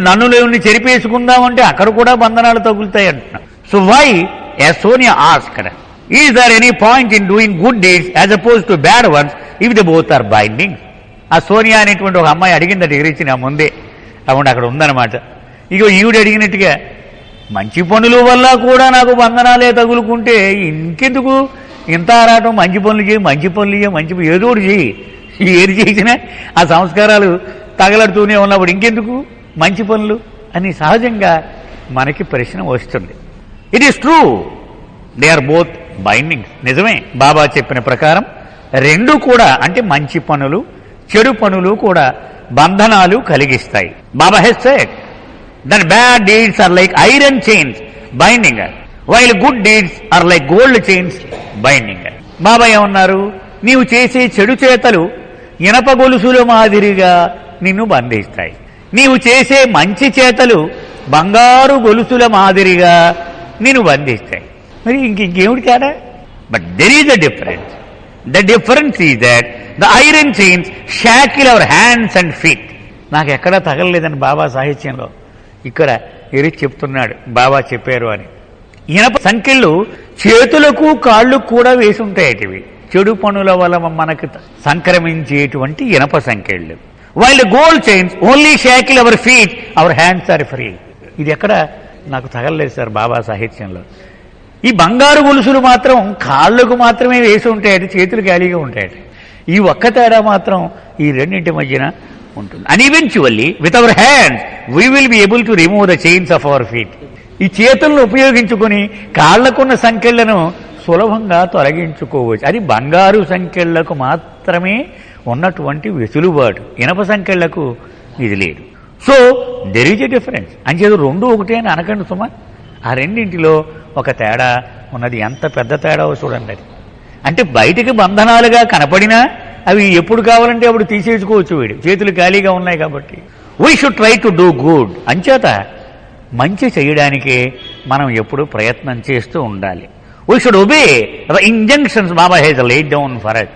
నన్ను లేవుని చెరిపేసుకుందామంటే అక్కడ కూడా బంధనాలు తగులుతాయి అంటున్నావు. So why, as Sonia asked, is there any point in doing good deeds as opposed to bad ones if they both are binding? ఆ సోనియా అనేటువంటి ఒక అమ్మాయి అడిగిందట ఎగిరిచ్చిన ముందే, అప్పుడు అక్కడ ఉందన్నమాట. ఇక ఈవిడ అడిగినట్టుగా మంచి పనుల వల్ల కూడా నాకు బంధనాలే తగులుకుంటే ఇంకెందుకు ఇంత ఆరాటం? మంచి పనులు చేయి, మంచి పనులు చేయి, మంచి ఏదో ఒకటి చేయి. ఏది చేసినా ఆ సంస్కారాలు తగలడుతూనే ఉన్నప్పుడు ఇంకెందుకు మంచి పనులు అని సహజంగా మనకి ప్రశ్న వస్తుంది. It is true, they are both bindings. నిజమే, బాబా చెప్పిన ప్రకారం రెండు కూడా, అంటే మంచి పనులు చెడు పనులు కూడా బంధనాలు కలిగిస్తాయి. Baba has said that bad deeds are like iron chains binding while good deeds are like gold chains binding. Baba ఏమన్నారు? నీవు చేసే చెడు చేతలు ఇనప గొలుసుల మాదిరిగా నిన్ను బంధిస్తాయి, నీవు చేసే మంచి చేతలు బంగారు గొలుసుల మాదిరిగా నిన్ను బంధిస్తాయి. మరి ఇంకేమిటి కాదా? But there is a difference. The difference is that the iron chains షాకిల్ our hands and feet. నాకు ఎక్కడా తగలలేదని బాబా సాహిత్యంలో ఇక్కడ ఎరిచి చెప్తున్నాడు, బాబా చెప్పారు అని. ఇనప సంఖ్యలు చేతులకు కాళ్ళు కూడా వేసి ఉంటాయి. చెడు పనుల వల్ల మనకు సంక్రమించేటువంటి ఇనప సంఖ్యలు. While gold chains only shackle our feet, our hands are free. ఇది ఎక్కడ నాకు తగలలేదు సార్ బాబా సాహిత్యంలో. ఈ బంగారు గొలుసులు మాత్రం కాళ్ళకు మాత్రమే వేసి ఉంటాయట, చేతులు ఖాళీగా ఉంటాయట. ఈ ఒక్క తేడా మాత్రం ఈ రెండింటి మధ్యన ఉంటుంది. And eventually with our hands we will be able to remove the chains of our feet. ఈ చేతులను ఉపయోగించుకుని కాళ్లకున్న సంఖ్యలను సులభంగా తొలగించుకోవచ్చు. అది బంగారు సంఖ్యలకు మాత్రమే ఉన్నటువంటి వెసులుబాటు, ఇనప సంఖ్యలకు ఇది లేదు. So there is a difference. అంచేది రెండు ఒకటే అని అనకండి సుమా. ఆ రెండింటిలో ఒక తేడా ఉన్నది. ఎంత పెద్ద తేడా చూడండి అది. అంటే బయటికి బంధనాలుగా కనపడినా అవి ఎప్పుడు కావాలంటే అప్పుడు తీసేసుకోవచ్చు. వీడు చేతులు ఖాళీగా ఉన్నాయి కాబట్టి. We should try to do good. అంచేత మంచి చేయడానికే మనం ఎప్పుడు ప్రయత్నం చేస్తూ ఉండాలి. We should obey the injunctions Baba has laid down for us.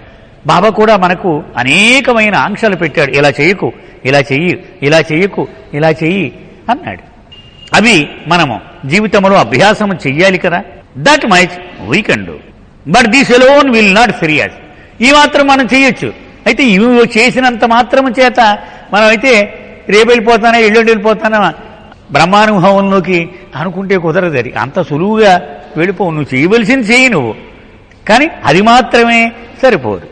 Baba కూడా మనకు అనేకమైన ఆంక్షలు పెట్టాడు. ఇలా చేయకు, ఇలా చెయ్యి, ఇలా చెయ్యకు, ఇలా చెయ్యి అన్నాడు. అవి మనము జీవితంలో అభ్యాసం చెయ్యాలి కదా. That much we can do, but this alone will not free us. ఈ మాత్రం మనం చేయొచ్చు. అయితే ఇవి చేసినంత మాత్రం చేత మనం అయితే రేపు వెళ్ళిపోతానా ఎల్లుండి వెళ్ళిపోతానా బ్రహ్మానుభవంలోకి అనుకుంటే కుదరదు. అది అంత సులువుగా వెళ్ళిపోవు. నువ్వు చేయవలసింది చెయ్యి నువ్వు, కానీ అది మాత్రమే సరిపోదు.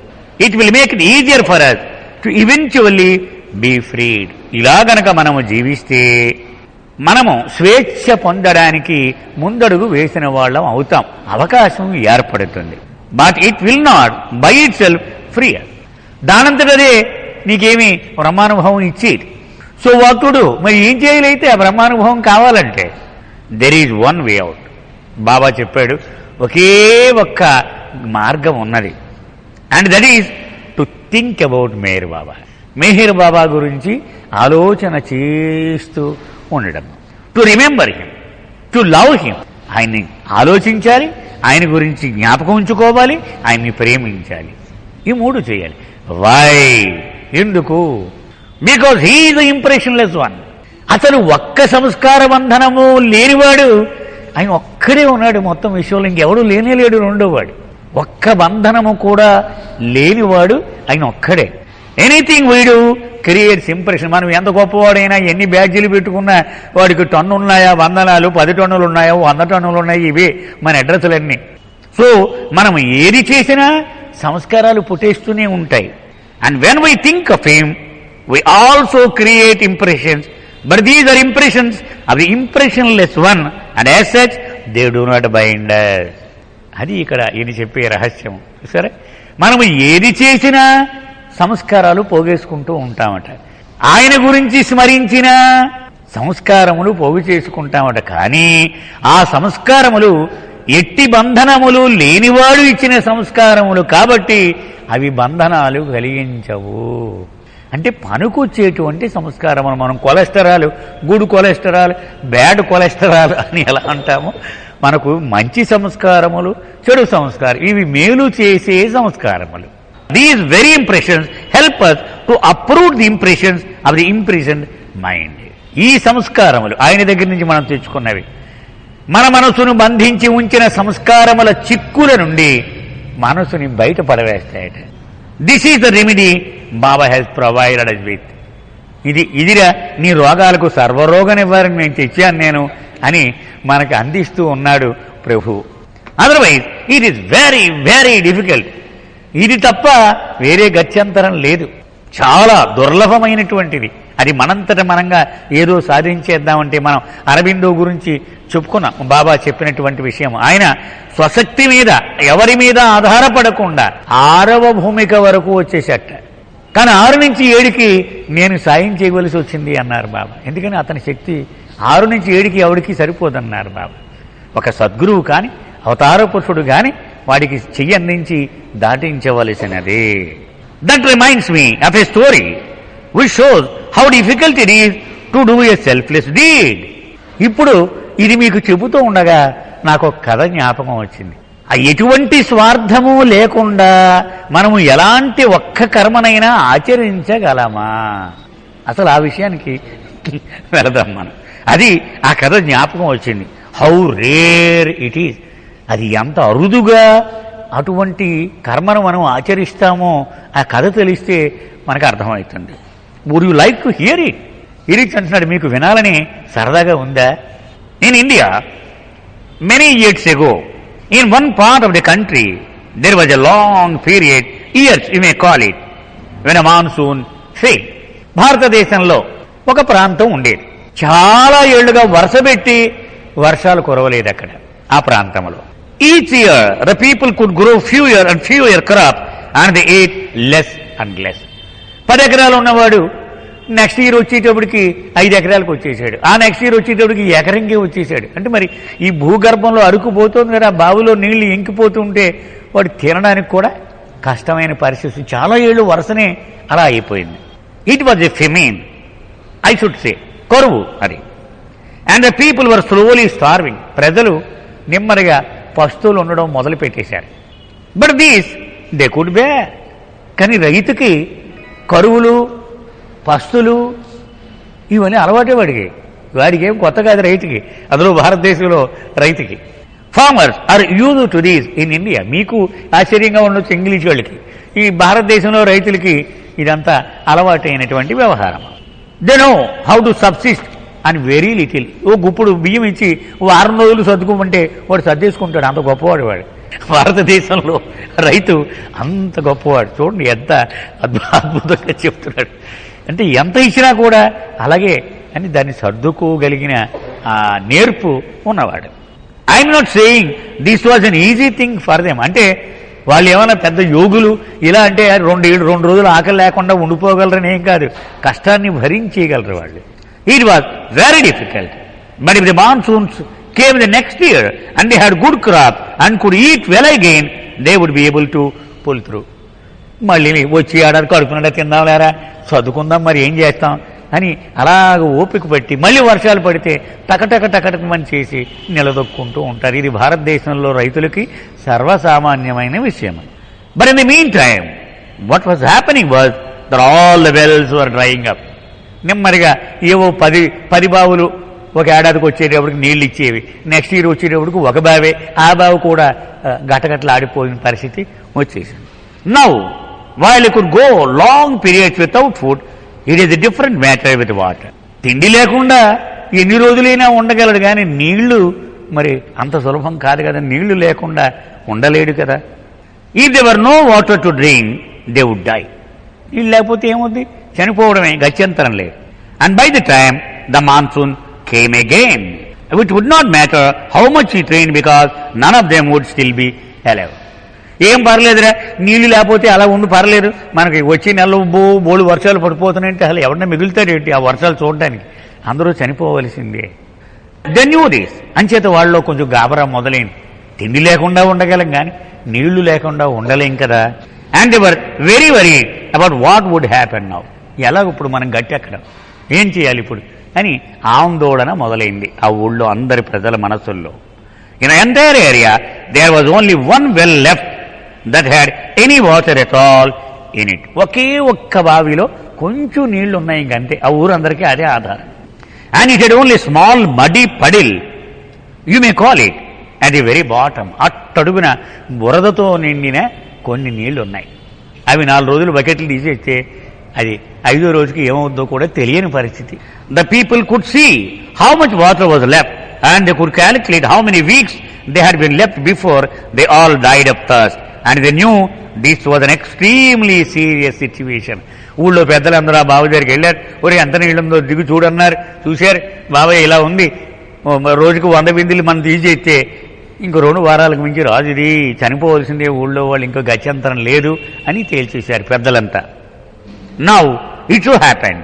It will make it easier for us to eventually be freed. ఇలా గనక మనము జీవిస్తే మనము స్వేచ్ఛ పొందడానికి ముందడుగు వేసిన వాళ్ళం అవుతాం, అవకాశం ఏర్పడుతుంది. But it will not by itself free. దానంతటదే నీకేమి బ్రహ్మానుభవం ఇచ్చేది. So what to do? మరి ఏం చేయలేతే ఆ బ్రహ్మానుభవం కావాలంటే there is one way out. Baba చెప్పాడు, ఒకే ఒక్క మార్గం ఉన్నది. And that is to think about Meher Baba. Meher Baba గురించి ఆలోచన చేస్తూ ఉండడం. To remember him, to love him. ఆయన్ని ఆలోచించాలి, ఆయన గురించి జ్ఞాపకం ఉంచుకోవాలి, ఆయన్ని ప్రేమించాలి. ఈ మూడు చేయాలి. వై? ఎందుకు? Because he is the impressionless one. అసలు ఒక్క సంస్కార బంధనము లేనివాడు ఆయన ఒక్కడే ఉన్నాడు మొత్తం విశ్వంలో. ఇంకెవడు లేనేలేడు రెండోవాడు. ఒక్క బంధనము కూడా లేనివాడు ఆయన ఒక్కడే. ఎనీథింగ్ వీడు క్రియేట్స్ ఇంప్రెషన్. మనం ఎంత గొప్పవాడైనా ఎన్ని బ్యాడ్జీలు పెట్టుకున్నా వాడికి టన్ను ఉన్నాయా బంధనాలు, 10 టన్నులు ఉన్నాయా, 100 టన్నులు ఉన్నాయి, ఇవే మన అడ్రస్లన్నీ. సో మనం ఏది చేసినా సంస్కారాలు పుట్టేస్తూనే ఉంటాయి. And when we think of him we also create impressions, but these are impressions of the impressionless one, and as such they do not bind us. అది ఇక్కడ ఈయన చెప్పే రహస్యం. సరే, మనము ఏది చేసినా సంస్కారాలు పోగేసుకుంటూ ఉంటామట. ఆయన గురించి స్మరించిన సంస్కారములు పోగు చేసుకుంటామట. కానీ ఆ సంస్కారములు ఎట్టి బంధనములు లేనివాడు ఇచ్చిన సంస్కారములు కాబట్టి అవి బంధనాలు కలిగించవు. అంటే పనికొచ్చేటువంటి సంస్కారములు. మనం cholesterol, good cholesterol, bad cholesterol అని ఎలా అంటాము. మనకు మంచి సంస్కారములు, చెడు సంస్కారం, ఇవి మేలు చేసే సంస్కారములు. These very impressions help us to approve the impressions of the impressioned mind. ఈ సంస్కారములు ఆయన దగ్గర నుంచి మనం తెచ్చుకున్నవి. మన మనసును బంధించి ఉంచిన సంస్కారముల చిక్కుల నుండి మనసుని బయట పడవేస్తాయట. This is the remedy Baba has provided us with. ఇదిరా నీ రోగాలకు సర్వరోగ నివారణ నేను తెచ్చాను నేను అని మనకు అందిస్తూ ఉన్నాడు ప్రభు. Otherwise it is very very difficult. ఇది తప్ప వేరే గత్యంతరం లేదు. చాలా దుర్లభమైనటువంటిది. అది మనంతట మనంగా ఏదో సాధించేద్దామంటే మనం అరబిందో గురించి చెప్పుకున్నాం. బాబా చెప్పినటువంటి విషయం. ఆయన స్వశక్తి మీద ఎవరి మీద ఆధారపడకుండా 6వ భూమిక వరకు వచ్చేసట. కానీ 6 నుంచి 7కి నేను సాయం చేయవలసి వచ్చింది అన్నారు బాబా. ఎందుకని అతని శక్తి 6 నుంచి 7కి ఎవడికి సరిపోదన్నారు బాబా. ఒక సద్గురువు కానీ అవతార పురుషుడు కానీ వాడికి చెయ్యి అందించి దాటించవలసినదే. That reminds me of a story which shows how difficult it is to do a selfless deed. ఇప్పుడు ఇది మీకు చెబుతూ ఉండగా నాకు ఒక కథ జ్ఞాపకం వచ్చింది. ఎటువంటి స్వార్థము లేకుండా మనము ఎలాంటి ఒక్క కర్మనైనా ఆచరించగలమా? అసలు ఆ విషయానికి వెళదాం మనం. అది ఆ కథ జ్ఞాపకం వచ్చింది. How rare it is. అది ఎంత అరుదుగా అటువంటి కర్మను మనం ఆచరిస్తామో ఆ కథ తెలిస్తే మనకు అర్థమవుతుంది. Would you like to hear it? Eruch అంటున్నాడు, మీకు వినాలని సరదాగా ఉందా? In India many years ago in one part of the country there was a long period, years you may call it, when a monsoon failed. భారతదేశంలో ఒక ప్రాంతం ఉండేది. చాలా ఏళ్లుగా వరుసపెట్టి వర్షాలు కురవలేదు అక్కడ ఆ ప్రాంతంలో. Each year the people could grow fewer and fewer crops and they ate less and less. 10 ఎకరాలు ఉన్నవాడు నెక్స్ట్ ఇయర్ వచ్చేటప్పటికి 5 ఎకరాలకు వచ్చేసాడు. ఆ నెక్స్ట్ ఇయర్ వచ్చేటప్పటికి ఎకరంకే వచ్చేసాడు. అంటే మరి ఈ భూగర్భంలో అరుకుపోతుంది కదా, బావిలో నీళ్లు ఇంకిపోతుంటే వాడు తినడానికి కూడా కష్టమైన పరిస్థితి. చాలా ఏళ్ళు వరుసనే అలా అయిపోయింది. It was a famine, I should say, కరువు అది. And the people were slowly starving. ప్రజలు నెమ్మదిగా పస్తులు ఉండడం మొదలు పెట్టేశారు. But these they could bear. కానీ రైతుకి కరువులు పస్తులు ఇవన్నీ అలవాటే వాడికి ఏం కొత్త కాదు రైతుకి, అందులో భారతదేశంలో రైతుకి. Farmers are used to these in India. మీకు ఆశ్చర్యంగా ఉండొచ్చు ఇంగ్లీష్ వాళ్ళకి, ఈ భారతదేశంలో రైతులకి ఇదంతా అలవాటైనటువంటి వ్యవహారం. They know how to subsist and very little. ఓ గుప్పుడు బియ్యం ఇచ్చి 6 రోజులు సర్దుకోమంటే వాడు సర్దేసుకుంటాడు. అంత గొప్పవాడు వాడు. భారతదేశంలో రైతు అంత గొప్పవాడు. చూడండి ఎంత అద్భుతంగా చెప్తున్నాడు. అంటే ఎంత ఇచ్చినా కూడా అలాగే అని దాన్ని సర్దుకోగలిగిన నేర్పు ఉన్నవాడు. I'm not saying this was an easy thing for them. అంటే వాళ్ళు ఏమైనా పెద్ద యోగులు ఇలా అంటే 2 రోజులు ఆకలి లేకుండా ఉండిపోగలరని ఏం కాదు, కష్టాన్ని భరించేయగలరు వాళ్ళు. It was very difficult. But if the monsoons came the next year and they had good crop and could eat well again, they would be able to pull through. మళ్ళీ వచ్చి ఏడాది కడుపునడా తిందాం లేరా, చదువుకుందాం, మరి ఏం చేస్తాం అని అలాగ ఓపిక పట్టి మళ్ళీ వర్షాలు పడితే టకటకమని చేసి నిలదొక్కుంటూ ఉంటారు. ఇది భారతదేశంలో రైతులకి సర్వసామాన్యమైన విషయం. But in the mean time what was happening was that all the wells were drying up. నెమ్మదిగా ఏవో 10 బావులు ఒక ఏడాదికి వచ్చేటప్పటికి నీళ్ళు ఇచ్చేవి, నెక్స్ట్ ఇయర్ వచ్చేటప్పటికి ఒక బావే, ఆ బావి కూడా గటగట్ల ఆడిపోయిన పరిస్థితి వచ్చేసింది. Now while you could go long periods without food, it is a different matter with water. తిండి లేకుండా ఎన్ని రోజులైనా ఉండగలడు, కానీ నీళ్లు మరి అంత సులభం కాదు కదా, నీళ్లు లేకుండా ఉండలేడు కదా. If they were no water to drink they would die. నీళ్ళు లేకపోతే ఏమవుద్ది, చనిపోవడమే, గత్యంతరం లేదు. And by the time the monsoon came again, which would not matter how much he trained because none of them would still be alive. ఏం పర్లేదురా, నీళ్లు లేకపోతే అలా ఉండి పర్లేదు, మనకి వచ్చే నెలలో బోళ్ళు వర్షాలు పడిపోతున్నాయంటే అసలు ఎవరన్నా మిగులుతాడేంటి ఆ వర్షాలు చూడడానికి, అందరూ చనిపోవలసిందే. They knew this. అంచేత వాళ్ళలో కొంచెం గాబరా మొదలైంది. తిండి లేకుండా ఉండగలం కానీ నీళ్లు లేకుండా ఉండలేం కదా. And they were very worried about what would happen now. ఎలాగ ఇప్పుడు మనం గట్టెక్కడం, ఏం చేయాలి ఇప్పుడు అని ఆందోళన మొదలైంది ఆ ఊళ్ళో అందరి ప్రజల మనసుల్లో. In entire area there was only one well left that had any water at all in it. ఒకే ఒక్క బావిలో కొంచెం నీళ్లు ఉన్నాయి ఇంకంతే. ఆ ఊరందరికీ అదే ఆధారం. And it had only small muddy puddle, you may call it, at the very bottom. అట్టడుగున బురదతో నిండిన కొన్ని నీళ్లు ఉన్నాయి. అవి 4 రోజులు బకెట్లు తీసేస్తే అది 5వ రోజుకి ఏమవుద్దో కూడా తెలియని పరిస్థితి. The people could see how much water was left and they could calculate how many weeks they had been left before they all died of thirst and they knew this was an extremely serious situation. ఊళ్ళో పెద్దలందరూ ఆ బాబు దగ్గరికి వెళ్ళారు. ఒరే ఎంత నీళ్ళుందో దిగు చూడన్నారు. చూశారు, బాబాయ్ ఇలా ఉంది, రోజుకు 100 బిందెలు మనం తీసేస్తే ఇంకో 2 వారాలకు మించి రాజుది చనిపోవలసిందే, ఊళ్ళో వాళ్ళు ఇంకో గత్యంతరం లేదు అని తేల్చేశారు పెద్దలంతా. Now it so happened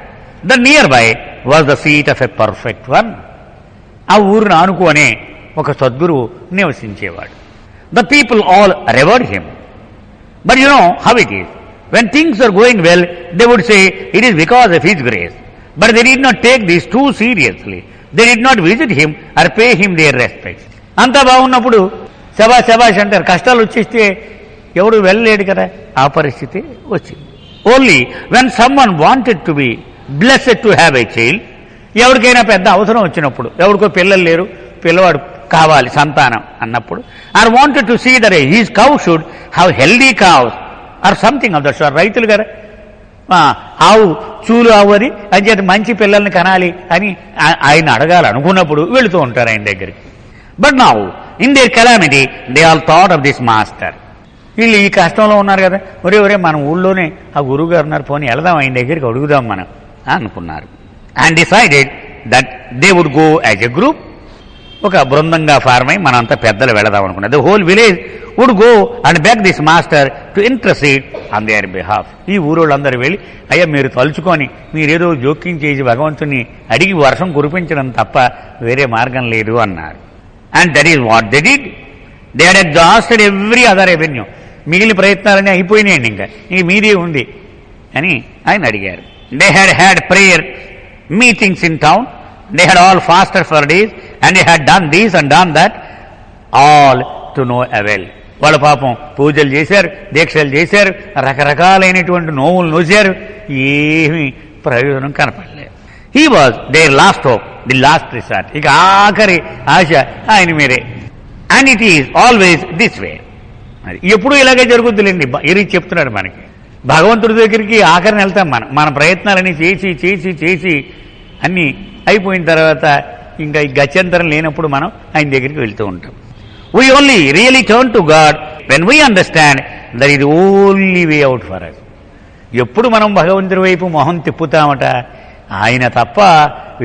the nearby was the seat of a perfect one. ఆ ఊరిని ఆనుకోనే ఒక సద్గురువు నివసించేవాడు. The people all revered him. But you know how it is. When things are going well, they would say it is because of his grace. But they did not take this too seriously. They did not visit him or pay him their respects. అంతా బాగున్నప్పుడు శబాష్ శబాష్ అంటారు. కష్టాలు వచ్చేస్తే ఎవడు వెళ్ళలేడు కదా, ఆ పరిస్థితి వచ్చింది. Only when someone wanted to be blessed to have a child, ఎవరికైనా పెద్ద అవసరం వచ్చినప్పుడు, ఎవరికో పిల్లలు లేరు, పిల్లవాడు కావాలి సంతానం అన్నప్పుడు, or wanted to see that his cow should have healthy calves or something of that sort. రైతులు కదా, ఆవు చూలు ఆవు అని అంచేత మంచి పిల్లల్ని కనాలి అని ఆయన అడగాలనుకున్నప్పుడు వెళుతూ ఉంటారు ఆయన దగ్గరికి. But now in there calamity they all thought of this master. వీళ్ళు ఈ కష్టంలో ఉన్నారు కదా, ఒరే మన ఊళ్ళోనే ఆ గురువు గారు ఉన్నారు, పోనీ వెళదాం ఆయన దగ్గరికి అడుగుదాం మనం అనుకున్నారు. And decided that they would go as a group. ఒక బృందంగా ఫార్మ్ అయి మనంతా పెద్దలు వెళదాం అనుకున్నారు. The whole village would go and beg this master to intercede on their behalf. ఈ ఊరోళ్ళందరూ వెళ్ళి, అయ్యా మీరు తలుచుకొని మీరేదో జోక్యం చేసి భగవంతుని అడిగి వర్షం కురిపించడం తప్ప వేరే మార్గం లేదు అన్నారు. And that is what they did. They had exhausted every other revenue. మిగిలిన ప్రయత్నాలన్నీ అయిపోయినాయండి, ఇంకా మీదే ఉంది అని ఆయన అడిగారు. They had prayer meetings in town. They had all fasted for days and they had done this and done that, all to no avail. వాళ్ళ పాపం పూజలు చేశారు, దీక్షలు చేశారు, రకరకాలైనటువంటి నోవులు నోశారు, ఏమీ ప్రయోజనం కనపడలేదు. He was their last hope, the last resort. ఇక ఆఖరి ఆశ ఆయన మీరే. And it is always this way. అది ఎప్పుడూ ఇలాగే జరుగుద్దులేండి. ఇది చెప్తున్నాడు మనకి. భగవంతుడి దగ్గరికి ఆఖరిని వెళ్తాం మనం. మన ప్రయత్నాలన్నీ చేసి చేసి చేసి అన్నీ అయిపోయిన తర్వాత ఇంకా ఈ గత్యంతరం లేనప్పుడు మనం ఆయన దగ్గరికి వెళ్తూ ఉంటాం. We only really turn to God when we understand that is only way out for us. ఎప్పుడు మనం భగవంతుడి వైపు మొహం తిప్పుతామట, ఆయన తప్ప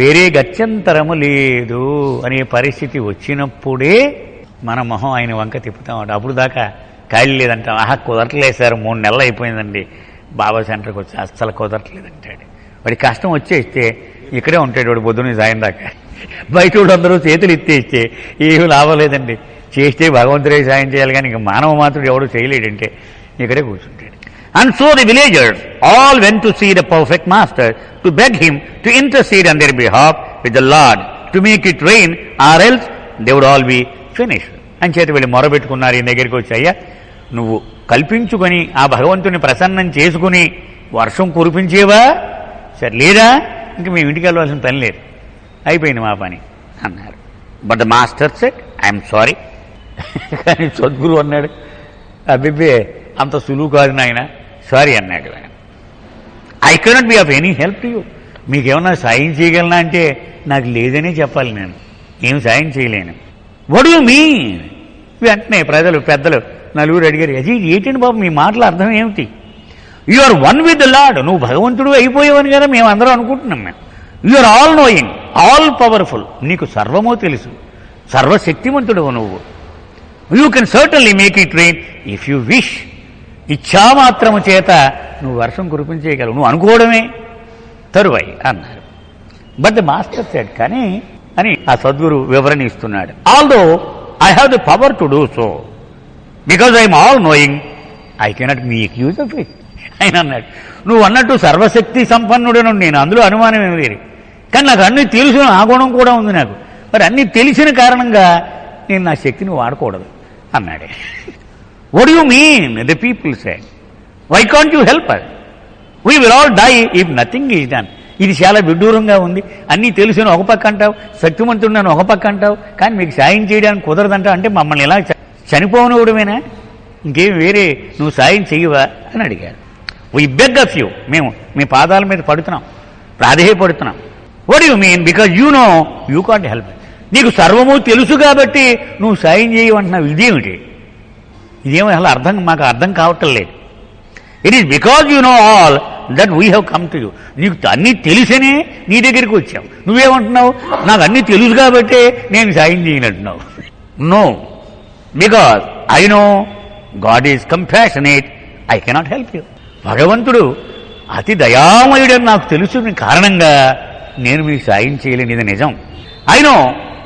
వేరే గత్యంతరము లేదు అనే పరిస్థితి వచ్చినప్పుడే మన మొహం ఆయన వంక తిప్పుతామట. అప్పుడు దాకా ఖాళీ లేదంటాం. కుదరట్లేదు సార్, 3 నెలలు అయిపోయిందండి బాబా సెంటర్కి వచ్చి, అస్సలు కుదరట్లేదంటాడు. వాడి కష్టం వచ్చేస్తే ఇక్కడే ఉంటాడు వాడు పొద్దున్న సాయం దాకా. బయట వాళ్ళందరూ చేతులు ఎత్తేస్తే ఏమి లాభం లేదండి. చేస్తే భగవంతుడే సాయం చేయాలి, కానీ ఇంక మానవ మాత్రుడు ఎవడు చేయలేడంటే ఇక్కడే కూర్చుంటాడు. And so the villagers all went to see the perfect master to beg him to intercede on their behalf with the Lord to make it rain or else they would all be finished. అని చేతి వెళ్ళి మొరబెట్టుకున్నారు ఈయన దగ్గరికి వచ్చి, అయ్యా నువ్వు కల్పించుకొని ఆ భగవంతుని ప్రసన్నం చేసుకుని వర్షం కురిపించేవా, సరే లేదా ఇంక మేము ఇంటికి వెళ్ళవలసిన పని లేదు, అయిపోయింది మా పని అన్నారు. But the master said I'm sorry. కానీ సద్గురు అన్నాడు, అబ్బిబ్బే అంత సులువు కాదు నాయన, సారీ అన్నాడు. I cannot be of any help to you. మీకేమన్నా సాయం చేయగలనా అంటే నాకు లేదనే చెప్పాలి, నేను ఏం సాయం చేయలేను. What do mean? వెంటనే ప్రజలు పెద్దలు నలుగురు అడిగారు, అది ఏంటండి బాబు మీ మాటల అర్థం ఏమిటి? You are one with the Lord. నువ్వు భగవంతుడు అయిపోయావని కదా మేము అందరం అనుకుంటున్నాం. మేము you are all knowing, all powerful. నీకు సర్వమో తెలుసు, సర్వశక్తిమంతుడు నువ్వు. You can certainly make it rain if you wish. ఇచ్ఛామాత్రము చేత నువ్వు వర్షం కురిపించేయగలవు, నువ్వు అనుకోవడమే తరువాయి అన్నారు. బట్ ద మాస్టర్ సెడ్, కానీ అని ఆ సద్గురు వివరణ ఇస్తున్నాడు. Although I have the power to do so because I'm all knowing I cannot make use of it. ఆయన అన్నాడు, నువ్వు అన్నట్టు సర్వశక్తి సంపన్నుడను నేను, అందులో అనుమానం ఏమి లేదు. కానీ నాకు అన్నీ తెలుసు, ఆ గుణం కూడా ఉంది నాకు. మరి అన్నీ తెలిసిన కారణంగా నేను నా శక్తిని వాడకూడదు అన్నాడే. What do you mean? The people said, why can't you help us? We will all die if nothing is done. ఇది చాలా విడ్డూరంగా ఉంది. అన్నీ తెలుసుని ఒక పక్క అంటావు, శక్తిమంతుడిని ఒక పక్క అంటావు, కానీ మీకు సాయం చేయడానికి కుదరదంటావు. అంటే మమ్మల్ని ఎలా చనిపోవనవుడమేనా? ఇంకేం వేరే నువ్వు సాయం చెయ్యవా అని అడిగారు. వీ బెగ్ ఆఫ్ యూ, మేము మీ పాదాల మీద పడుతున్నాం, ప్రాధేయపడుతున్నాం. What you mean? Because you know you can't help. నీకు సర్వము తెలుసు కాబట్టి నువ్వు సాయం చేయమంటున్నావు. ఇదేమిటి? ఇదేమో అసలు మాకు అర్థం కావటం లేదు. It is because you no all that we have come to you. నీకు అన్నీ తెలిసనే నీ దగ్గరికి వచ్చావు. నువ్వేమంటున్నావు? నాకు అన్నీ తెలుసు కాబట్టి నేను సాయం చేయనంటున్నావు. No, because I know God is compassionate, I cannot help you. భగవంతుడు అతి దయామయుడని నాకు తెలుసు కారణంగా నేను మీకు సాయం చేయలేని, ఇది నిజం. I know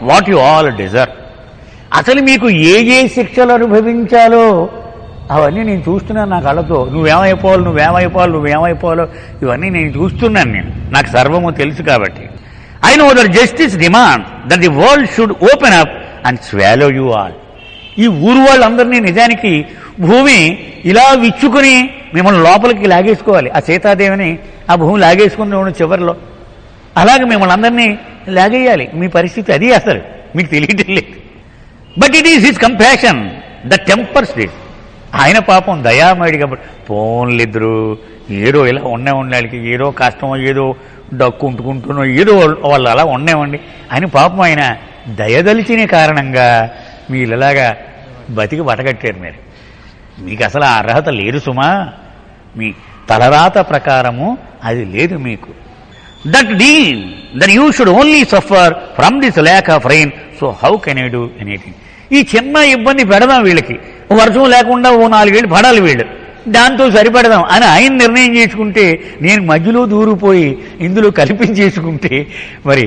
what you all deserve. అసలు మీకు ఏ శిక్షలు అనుభవించాలో అవన్నీ నేను చూస్తున్నాను నా కళ్ళతో. నువ్వేమైపోవాలో ఇవన్నీ నేను చూస్తున్నాను. నాకు సర్వము తెలుసు కాబట్టి. I know that justice demand that the world should open up and swallow you all. ఈ ఊరు వాళ్ళందరినీ నిజానికి భూమి ఇలా విచ్చుకుని మిమ్మల్ని లోపలికి లాగేసుకోవాలి. ఆ సీతాదేవిని ఆ భూమి లాగేసుకుని చివరిలో అలాగే మిమ్మల్ని అందరినీ లాగేయాలి. మీ పరిస్థితి అది అసలు మీకు తెలియటం లేదు. But it is his compassion that టెంపర్స్ this. ఆయన పాపం దయామయుడు కాబట్టి పోన్లిద్దరు ఏదో ఇలా ఉండేవాళ్ళకి ఏదో కష్టమో ఏదో డక్కు ఉంటుకుంటున్నో ఏదో వాళ్ళు అలా ఉండేవండి అని పాపం ఆయన దయదలిచిన కారణంగా మీరు ఇలాగా బతికి బటగట్టారు. మీకు అసలు ఆ అర్హత లేదు సుమా. మీ తలరాత ప్రకారము అది లేదు మీకు. That you should only suffer from this lack of rain. So how can I do anything? ఈ చిన్న ఇబ్బంది పెడదాం వీళ్ళకి, వర్షం లేకుండా 4 ఏళ్ళు పడాలి వీళ్ళు, దాంతో సరిపెడదాం అని ఆయన నిర్ణయం చేసుకుంటే, నేను మధ్యలో దూరిపోయి ఇందులో కల్పించేసుకుంటే మరి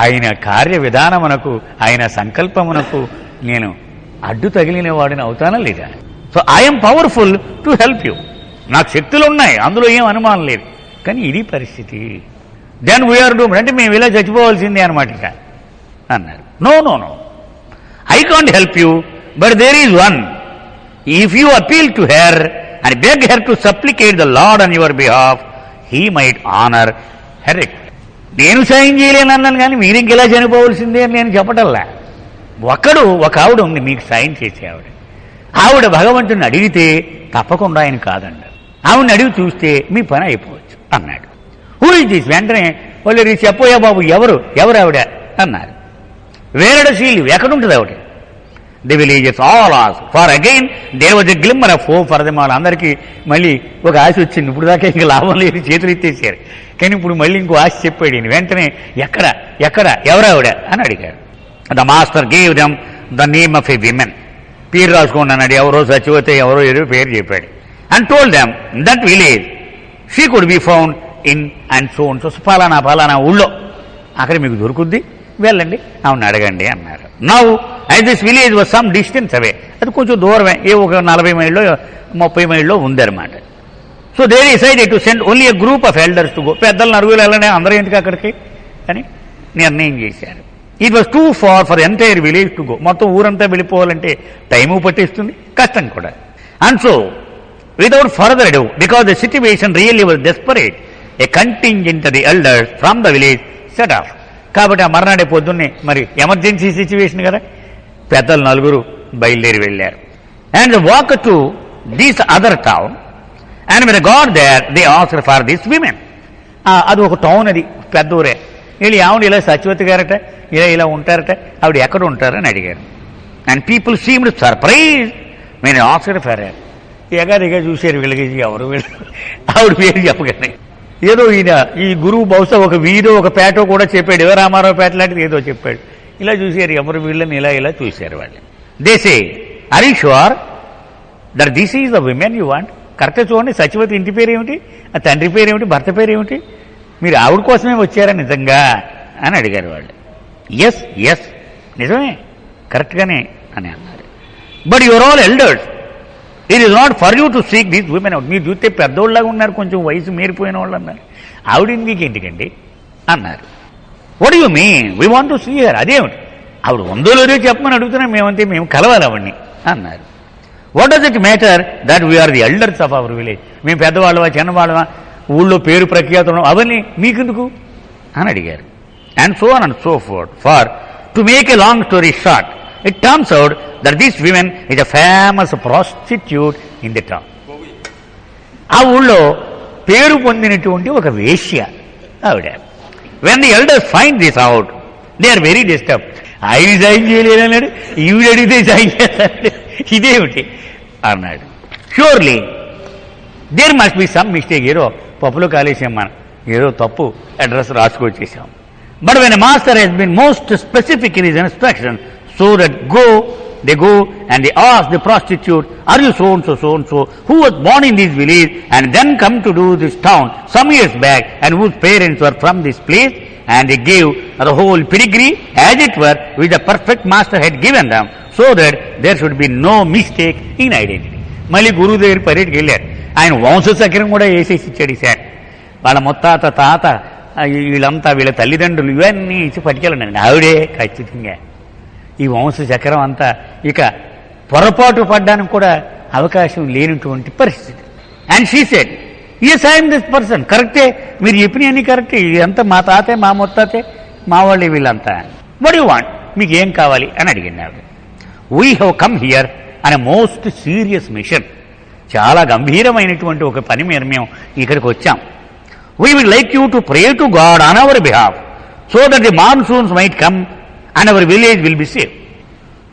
ఆయన కార్య విధానమునకు ఆయన సంకల్పమునకు నేను అడ్డు తగిలిన వాడిని అవుతానా లేదా? So I'm powerful to help you. నాకు శక్తులు ఉన్నాయి, అందులో ఏం అనుమానం లేదు. కానీ ఇది పరిస్థితి. దెన్ వీఆర్ డూమ్డ్, అంటే మేము ఇలా చచ్చిపోవాల్సిందే అనమాట ఇక అన్నారు. No no no, I can't help you, but there is one. If you appeal to her and beg her to సప్లికేట్ the lord on your behalf, he might honour her. నేను సాయం చేయలేనన్నాను కానీ మీరు ఇంకెలా చనిపోవలసిందే అని నేను చెప్పటల్లా. ఒక ఆవిడ ఉంది మీకు సాయం చేసే ఆవిడ భగవంతుడిని అడిగితే తప్పకుండా ఆయన కాదన్నాడు. ఆవిడని అడిగి చూస్తే మీ పని అయిపోవచ్చు అన్నాడు. Who is this? వెంటనే వాళ్ళు చెప్పోయా బాబు ఎవరు ఆవిడ అన్నారు. వేరడ సీలు ఎక్కడుంటుంది ఆవిడ? The villages all as far again there was a glimmer of hope for them all. అందరికీ మళ్ళీ ఒక ఆశ వచ్చింది. ఇప్పుడు దాకా ఇంకా లాభం లేదు, చేతులు ఎత్తేసారు. కానీ ఇప్పుడు మళ్ళీ ఇంకో ఆశ చెప్పాడు ఈయన. వెంటనే ఎక్కడ ఎవరావిడ అని అడిగాడు. The master gave them the name of a women. పేరు రాసుకోండి అన్నాడు. ఎవరో సచివతే ఎవరో ఏదో పేరు చెప్పాడు. And told them that village she could be found in and so and so ఫలానా ఊళ్ళో, అక్కడ మీకు దొరుకుద్ది, వెళ్ళండి ఆవిడని అడగండి అన్నారు. Now as this village was some distance away, అది కొంచెం దూరమే, ఒక 40 మైళ్ళలో 30 మైళ్ళలో ఉందన్నమాట. So they decided to send only a group of elders to go. పెద్దలు 4 వెళ్ళనే, అందరూ ఎందుకు అక్కడికి అని నిర్ణయం చేశారు. It was too for entire village to go. మొత్తం ఊరంతా వెళ్ళిపోవాలంటే టైము పట్టేస్తుంది, కష్టం కూడా. And so without further ado, because the situation really was desperate, a contingent the elders from the village set off. కాబట్టి ఆ మర్నాడే పొద్దున్నే మరి ఎమర్జెన్సీ సిచ్యువేషన్ కదా, పెద్దలు 4 బయలుదేరి వెళ్ళారు. And walk to this other town and with God there they asked for this women. అది ఒక టౌన్, అది పెద్ద ఊరే. వీళ్ళు ఆవిడ ఇలా సచివతి గారట, ఇలా ఉంటారట, ఆవిడ ఎక్కడ ఉంటారని అడిగారు. అండ్ పీపుల్ సీమ్డ్ సర్ప్రైజ్ నేను ఆస్క్డ్ ఫర్ హర్. ఎగాదిగా చూశారు వీళ్ళకి, ఎవరు వీళ్ళు ఆవిడ పేరు చెప్పగానే. ఏదో ఈయన ఈ గురువు బహుశా ఒక వీధో ఒక పేటో కూడా చెప్పాడు, రామారావు పేట లాంటిది ఏదో చెప్పాడు. ఇలా చూశారు ఎవరు వీళ్ళని, ఇలా చూశారు వాళ్ళు. They say are you sure that this is the women you want? కరెక్ట్గా చూడండి, సచివతి ఇంటి పేరు ఏమిటి, ఆ తండ్రి పేరు ఏమిటి, భర్త పేరు ఏమిటి, మీరు ఆవిడ కోసమే వచ్చారా నిజంగా అని అడిగారు వాళ్ళు. ఎస్ నిజమే, కరెక్ట్గానే అని అన్నారు. But your all elders, it is not for you to seek these women out. మీరు చూస్తే పెద్దోళ్ళలాగా ఉన్నారు, కొంచెం వయసు మీరిపోయిన వాళ్ళు అన్నారు. ఆవిడ మీకు ఎందుకండి అన్నారు. What you mean? We want to see her. అదేమిటి, ఆవిడ ఉందో లేదో చెప్పమని అడుగుతున్నాం, మేము కలవాలి ఆవిడ్ని అన్నారు. What does it matter that we are the elders of our village? మేము పెద్దవాళ్ళవా చిన్నవాళ్ళవా, ఊళ్ళో పేరు ప్రఖ్యాతం అవన్నీ మీకెందుకు అని అడిగారు. And so on and so far to make a long story short, it turns out that this woman is a famous prostitute in the town. ఆ ఊళ్ళో పేరు పొందినటువంటి ఒక వేశ్య ఆవిడ. When the elders find this out they are very disturb. ఆయన join చేయలేదన్నాడు, ఈవిడ అడిగితే జాయిన్ చేస్తాడు, ఇదేమిటి అన్నాడు. Surely there must be some mistake, ఏదో పప్పులో కాలేసాం మనం, ఏదో తప్పు అడ్రస్ రాసుకొచ్చేసాం. But when a master has been most specific in his instruction, so that they go and they ask the prostitute, are you so and so who was born in this village and then come to do this town some years back and whose parents were from this place, and they gave the whole pedigree as it were which the perfect master had given them, so that there should be no mistake in identity. మళ్ళీ గురువు దగ్గర పర్యటనకి వెళ్ళారు. ఆయన వంశచక్రం కూడా వేసేసి ఇచ్చాడు. Sir వాళ్ళ ముత్తాత తాత వీళ్ళంతా వీళ్ళ తల్లిదండ్రులు ఇవన్నీ ఇచ్చి పట్టుకెళ్ళండి. ఆవిడే ఖచ్చితంగా ఈ వంశ చక్రం అంతా ఇక పొరపాటు పడ్డానికి కూడా అవకాశం లేనటువంటి పరిస్థితి. And she said, yes I'm this person, కరెక్టే, మీరు చెప్పినవన్నీ కరెక్టే, ఇదంతా మా తాతే మా ముత్తాతే మా వాళ్ళు వీళ్ళంతా, వాట్ యు వాంట్, మీకు ఏం కావాలి అని అడిగింది ఆవిడ. వీ హ్యావ్ కమ్ హియర్ అనే మోస్ట్ సీరియస్ మిషన్, చాలా గంభీరమైనటువంటి ఒక పని మీద మేము ఇక్కడికి వచ్చాం. We will like you to pray to God on hour behalf so that the monsoons might come and hour village will be safe.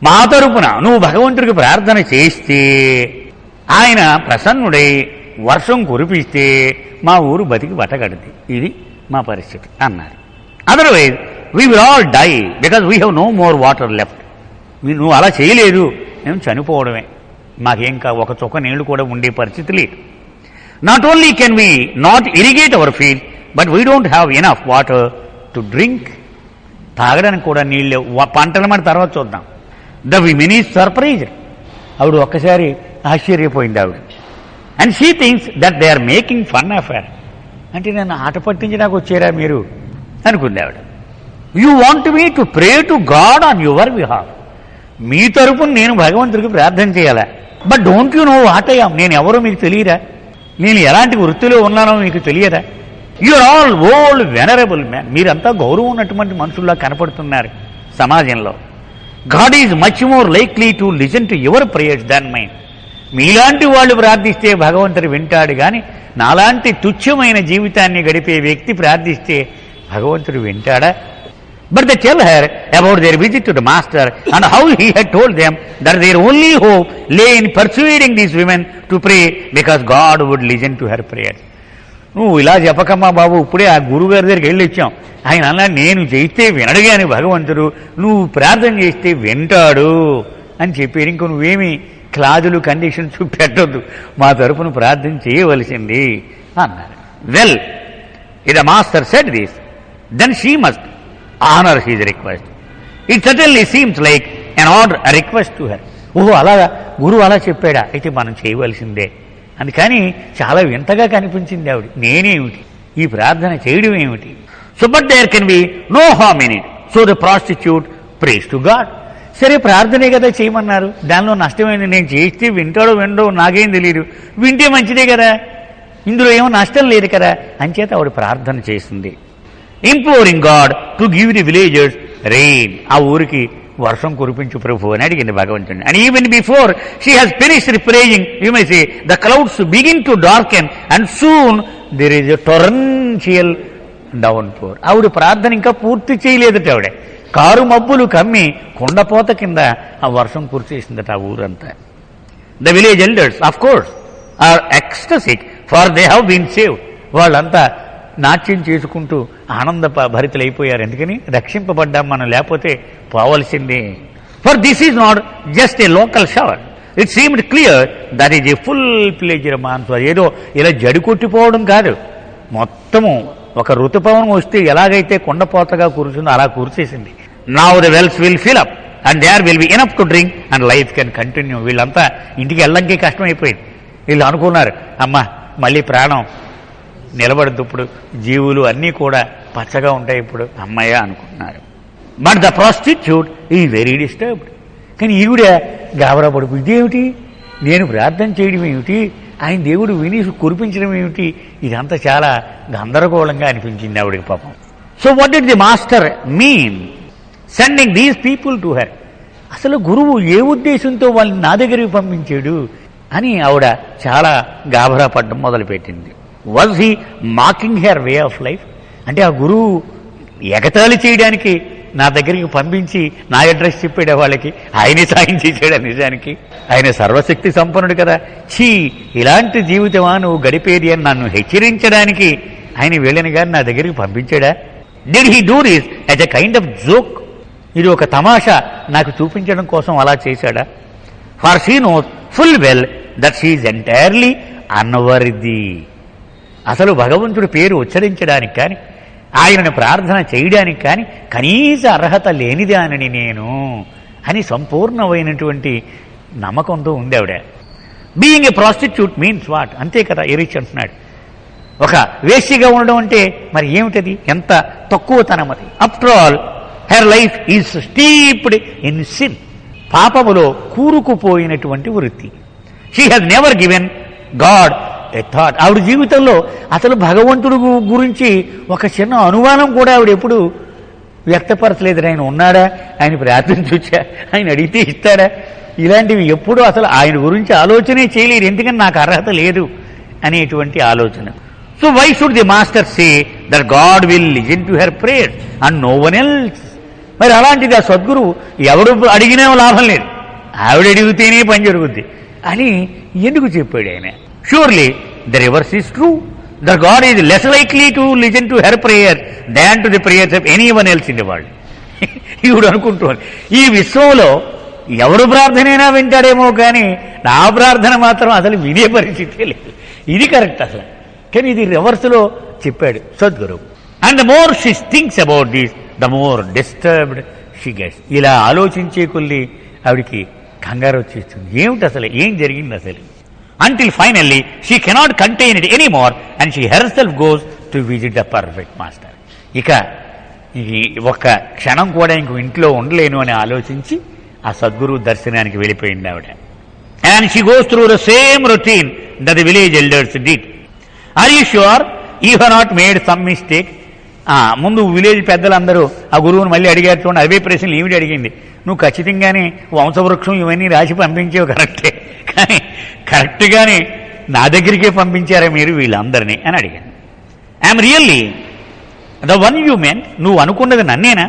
మా తరపున నువ్వు భగవంతుడికి ప్రార్థన చేస్తే ఆయన ప్రసన్నుడై వర్షం కురిపిస్తే మా ఊరు బతికి బట్టగడుతుంది, ఇది మా పరిస్థితి అన్నారు. Otherwise we will all die because we have no more water left. నువ్వు అలా చేయలేదు, మేము చనిపోవడమే, మాకేం ఒక చుక్క నీళ్లు కూడా ఉండే పరిస్థితి లేదు. Not only can we not irrigate our field but we don't have enough water to drink. తాగడానికి కూడా నీళ్ళు, పంటల మన తర్వాత చూద్దాం. ద విమెన్ ఈజ్ సర్ప్రైజ్డ్, ఆవిడ ఒక్కసారి ఆశ్చర్యపోయింది ఆవిడ. And she thinks that they are making fun affair, అంటే నన్ను ఆట పట్టించడానికి వచ్చారా మీరు అనుకుంది ఆవిడ. You want me to pray to God on your behalf, మీ తరపున నేను భగవంతుడికి ప్రార్థన చేయాలా? But don't you know what I am, నేను ఎవరో మీకు తెలియదా, నేను ఎలాంటి వృత్తిలో ఉన్నానో మీకు తెలియదా? You are all old venerable man, మీరంతా గౌరవం ఉన్నటువంటి మనుషుల్లా కనపడుతున్నారు సమాజంలో. God is much more likely to listen to your prayers than mine. మీలాంటి వాళ్ళు ప్రార్థిస్తే భగవంతుడు వింటాడు, కానీ నాలాంటి తుచ్చమైన జీవితాన్ని గడిపే వ్యక్తి ప్రార్థిస్తే భగవంతుడు వింటాడా? But they tell her about their visit to the master and how he had told them that their only hope lay in persuading these women to pray because God would listen to her prayers. నువ్వు ఇలా చెప్పకమ్మా బాబు, ఇప్పుడే ఆ గురువుగారి దగ్గరికి వెళ్ళి వచ్చాం, ఆయన అలా నేను చేస్తే వినడు కానీ భగవంతుడు, నువ్వు ప్రార్థన చేస్తే వింటాడు అని చెప్పారు. ఇంక నువ్వేమి క్లాజులు కండిషన్స్ పెట్టొద్దు, మా తరపున ప్రార్థన చేయవలసింది అన్నారు. Well if the master said this then she must honor his request. It certainly seems like an odd request to her. ఓహో అలాగా గురువు అలా చెప్పాడా, అయితే మనం చేయవలసిందే. అందుకని చాలా వింతగా కనిపించింది ఆవిడ. నేనేమిటి, ఈ ప్రార్థన చేయడం ఏమిటి? So but there can be no harm in it. So the prostitute prays to God. సరే ప్రార్థనే కదా చేయమన్నారు, దానిలో నష్టమైంది, నేను చేస్తే వింటాడో వినడో నాకేం తెలియదు, వింటే మంచిదే కదా, ఇందులో ఏమో నష్టం లేదు కదా, అంచేత ఆవిడ ప్రార్థన చేసింది. Imploring God to give the villagers rain, ఆ ఊరికి వర్షం కురిపించు ప్రభు అని అడిగింది భగవంతుడిని. And even before she has finished praying you may say the clouds begin to darken and soon there is a torrential downpour. ఆవిడ ప్రార్థన ఇంకా పూర్తి చేయలేదట. ఆవిడ కారు మబ్బులు కమ్మి కొండపోత కింద ఆ వర్షం కురిచేసిందట ఆ ఊరంతా. The village elders of course are ecstatic for they have been saved. వాళ్ళంతా నాట్యం చేసుకుంటూ ఆనంద భరితులైపోయారు. ఎందుకని రక్షింపబడ్డాం మనం, లేకపోతే పోవలసిందే. For this is not just a local shower, it seemed clear that is a full fledged monsoon. ఏదో ఇలా జడి కొట్టిపోవడం కాదు, మొత్తము ఒక ఋతుపవనం వస్తే ఎలాగైతే కొండపోతగా కురుస్తుందో అలా కురిసేసింది. Now the wells will fill up and there will be enough to drink and life can continue. వీళ్ళంతా ఇంటికి వెళ్ళడానికి కష్టమైపోయింది. వీళ్ళు అనుకున్నారు, అమ్మ మళ్ళీ ప్రాణం నిలబడద్దు, ఇప్పుడు జీవులు అన్నీ కూడా పచ్చగా ఉంటాయి ఇప్పుడు, అమ్మయ్య అనుకుంటున్నారు. But the prostitute is very disturbed. కానీ ఈవిడ గాబరా పడుపు, ఇదేమిటి, నేను ప్రార్థన చేయడం ఏమిటి, ఆయన దేవుడు విని కురిపించడం ఏమిటి, ఇదంతా చాలా గందరగోళంగా అనిపించింది ఆవిడకి పాపం. So what did the master mean sending these people to her? అసలు గురువు ఏ ఉద్దేశంతో వాళ్ళని నా దగ్గరికి పంపించాడు అని ఆవిడ చాలా గాబరా పడ్డం మొదలుపెట్టింది. Was he mocking her way of life? అంటే ఆ గురువు ఎగతాళి చేయడానికి నా దగ్గరికి పంపించి నా అడ్రస్ చెప్పాడు వాళ్ళకి, ఆయనే సాయం చేశాడు. నిజానికి ఆయన సర్వశక్తి సంపన్నుడు కదా. ఇలాంటి జీవితమా నువ్వు గడిపేది అని నన్ను హెచ్చరించడానికి ఆయన వీళ్ళని గారు నా దగ్గరికి పంపించాడా? Did he do this as a kind of joke? ఇది ఒక తమాషా నాకు చూపించడం కోసం అలా చేశాడా? For she knows full well that she is entirely unworthy. అసలు భగవంతుడి పేరు ఉచ్చరించడానికి కానీ ఆయనను ప్రార్థన చేయడానికి కానీ కనీస అర్హత లేనిదానని నేను అని సంపూర్ణమైనటువంటి నమ్మకంతో ఉంది ఆవిడ. Being a prostitute means what? అంతే కదా ఎరిచ్ అంటున్నాడు. ఒక వేశ్యగా ఉండడం అంటే మరి ఏమిటది? ఎంత తక్కువతనం అది. After all her life is steeped in sin. పాపములో కూరుకుపోయినటువంటి వృత్తి. She has never given God a thought. ఆవిడ జీవితంలో అసలు భగవంతుడు గురించి ఒక చిన్న అనుమానం కూడా ఆవిడ ఎప్పుడు వ్యక్తపరచలేదు. ఆయన ఉన్నాడా, ఆయన ప్రార్థించొచ్చా, ఆయన అడిగితే ఇస్తాడా, ఇలాంటివి ఎప్పుడూ అసలు ఆయన గురించి ఆలోచనే చేయలేరు. ఎందుకని నాకు అర్హత లేదు అనేటువంటి ఆలోచన. So why should the master say that God will listen to her prayers and no one else? మరి అలాంటిది ఆ సద్గురు ఎవడు అడిగినా లాభం లేదు, ఆవిడ అడిగితేనే పని జరుగుద్ది అని ఎందుకు చెప్పాడు ఆయన? Surely the reverse is true. The God is less likely to listen to her prayer than to the prayers of anyone else in the world. ఇప్పుడు అనుకుంటున్నాను ఈ విశ్వంలో ఎవడు ప్రార్థనైనా వింటాడేమో కానీ నా ప్రార్థన మాత్రం అసలు వినే పరిస్థితే లేదు. ఇది కరెక్ట్ అసలు. కానీ ఇది రివర్స్లో చెప్పాడు Sadhguru. And the more she thinks about this the more disturbed she gets. ఇలా ఆలోచించే కొద్ది ఆవిడికి కంగారు వచ్చేస్తుంది. ఏమిటి అసలు, ఏం జరిగింది అసలు? Until finally she cannot contain it anymore and she herself goes to visit the perfect master. ఇక ఒక్క క్షణం కూడా ఇంక ఇంట్లో ఉండలేను అని ఆలోచించి ఆ సద్గురు దర్శనానికి వెళ్ళిపోయింది ఆవిడ. And she goes through the same routine that the village elders did. Are you sure you have not made some mistake? ముందు విలేజ్ పెద్దలందరూ ఆ గురువుని మళ్ళీ అడిగారు. చూడండి, అవే ప్రశ్నలు ఏమిటి అడిగింది. నువ్వు ఖచ్చితంగానే వంశవృక్షం ఇవన్నీ రాసి పంపించేవి కరెక్టే, కానీ కరెక్ట్గానే నా దగ్గరికే పంపించారా మీరు వీళ్ళందరినీ అని అడిగాను. I'm really the one you meant? నువ్వు అనుకున్నది నన్నేనా?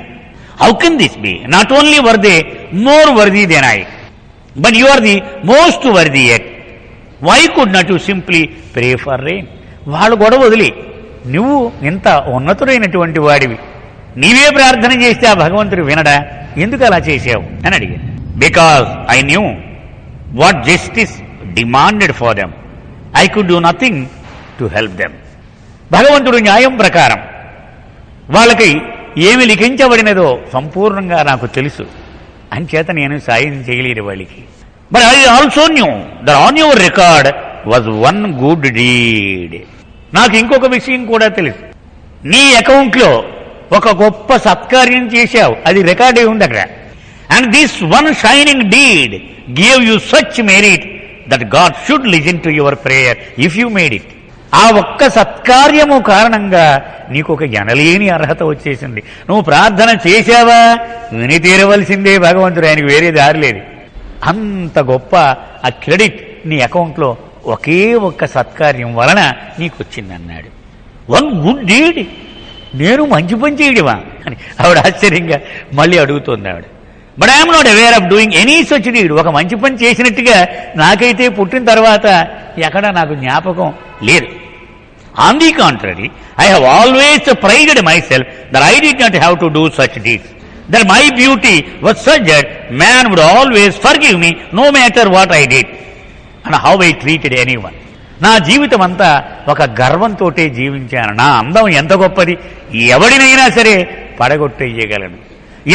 How can this be? Not only were they more worthy than I, but you are the most worthy at. Why could not you simply pray for rain? వాళ్ళు గొడవ వదిలి నువ్వు ఇంత ఉన్నతుడైనటువంటి వాడివి, నీవే ప్రార్థన చేస్తే ఆ భగవంతుడు వినడా? ఎందుకు అలా చేసావు అని అడిగాను. Because I knew what justice demanded for them. I could do nothing to help them. భగవంతుడు న్యాయం ప్రకారం వాళ్ళకి ఏమి లిఖించబడినదో సంపూర్ణంగా నాకు తెలుసు, అంచేత నేను సాయం చేయలేదు వాళ్ళకి. But I also knew that on your record was one good deed. నాకు ఇంకొక విషయం కూడా తెలుసు. నీ అకౌంట్లో ఒక గొప్ప సత్కార్యం చేశావు, అది రికార్డ్ అయి ఉంది అక్కడ. And this one shining deed gave you such merit that God should listen to your prayer if you made it. ఆ ఒక్క సత్కార్యము కారణంగా నీకు ఒక ఎనలేని అర్హత వచ్చేసింది. నువ్వు ప్రార్థన చేశావా, విని తీరవలసిందే భగవంతుడు, ఆయనకు వేరే దారి లేదు. అంత గొప్ప ఆ క్రెడిట్ నీ అకౌంట్లో ఒకే ఒక్క సత్కార్యం వలన నీకు వచ్చిందన్నాడు. వన్ గుడ్ డీడ్, నేను మంచి పని చేయడమా అని ఆవిడ ఆశ్చర్యంగా మళ్ళీ అడుగుతోంది ఆవిడ. But I'm not aware of doing any such deed. ఒక మంచి పని చేసినట్టుగా నాకైతే పుట్టిన తర్వాత ఎక్కడా నాకు జ్ఞాపకం లేదు. On the contrary, I have always prided myself that I did not have to do such deeds. That my beauty was such that man would always forgive me no matter what I did and how I treated anyone. నా జీవితం అంతా ఒక గర్వంతో జీవించాను. నా అందం ఎంత గొప్పది, ఎవడినైనా సరే పడగొట్టేయగలను.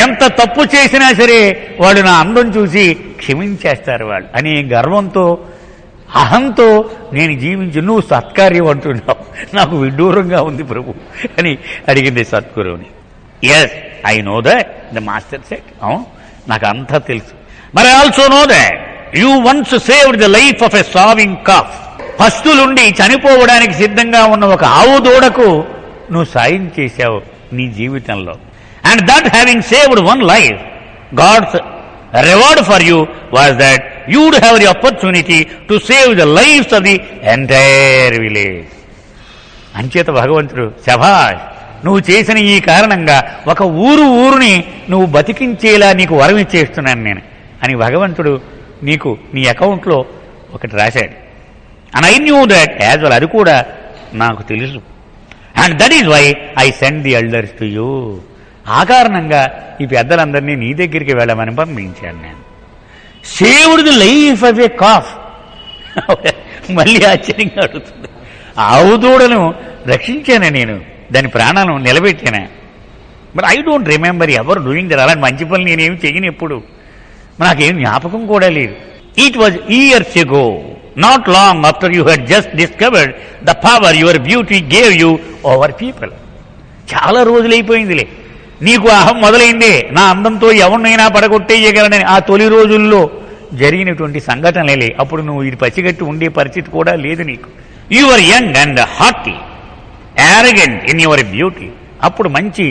ఎంత తప్పు చేసినా సరే వాళ్ళు నా అందం చూసి క్షమించేస్తారు వాళ్ళు అనే గర్వంతో, అహంతో నేను జీవించి నువ్వు సత్కార్యం అంటున్నావు, నాకు విడ్డూరంగా ఉంది ప్రభు అని అడిగింది సద్గురువుని. Yes, I know that the master said. అవును, నాకు అంతా తెలుసు. మరి also know that you once saved the life of a starving calf. పస్తులుండి చనిపోవడానికి సిద్ధంగా ఉన్న ఒక ఆవు దూడకు నువ్వు సాయం చేశావు నీ జీవితంలో. And that having saved one life, God's reward for you was that you would have the opportunity to save the lives of the entire village. అంచేత భగవంతుడు శభాష్, నువ్వు చేసిన ఈ కారణంగా ఒక ఊరుని నువ్వు బతికించేలా నీకు వరం ఇచ్చేస్తున్నాను నేను అని భగవంతుడు నీకు నీ అకౌంట్లో ఒకటి రాశాడు. And I knew that as well, అది కూడా నాకు తెలుసు. And that is why I send the elders to you. ఆ కారణంగా ఈ పెద్దలందరినీ నీ దగ్గరికి వెళ్ళమని పంపించాను నేను. Saved the life of a calf. మళ్ళీ ఆశ్చర్యంగా అడుగుతుంది. ఆవు దూడను రక్షించాను నేను, దాని ప్రాణాలను నిలబెట్టాను. But I don't remember ever doing that. అలాంటి మంచి పనులు నేనేమి చెయ్యను ఎప్పుడు, నాకేం జ్ఞాపకం కూడా లేదు. It was years ago, not long after you had just discovered the power your beauty gave you over people. చాలా రోజులైపోయిందిలే, నీకు అహం మొదలైందే, నా అందంతో ఎవరినైనా పడగొట్టేయగలనని. ఆ తొలి రోజుల్లో జరిగినటువంటి సంఘటనలే. అప్పుడు నువ్వు ఇది పసిగట్టి ఉండే పరిస్థితి కూడా లేదు నీకు. You are young and hearty, arrogant in your beauty. అప్పుడు మంచి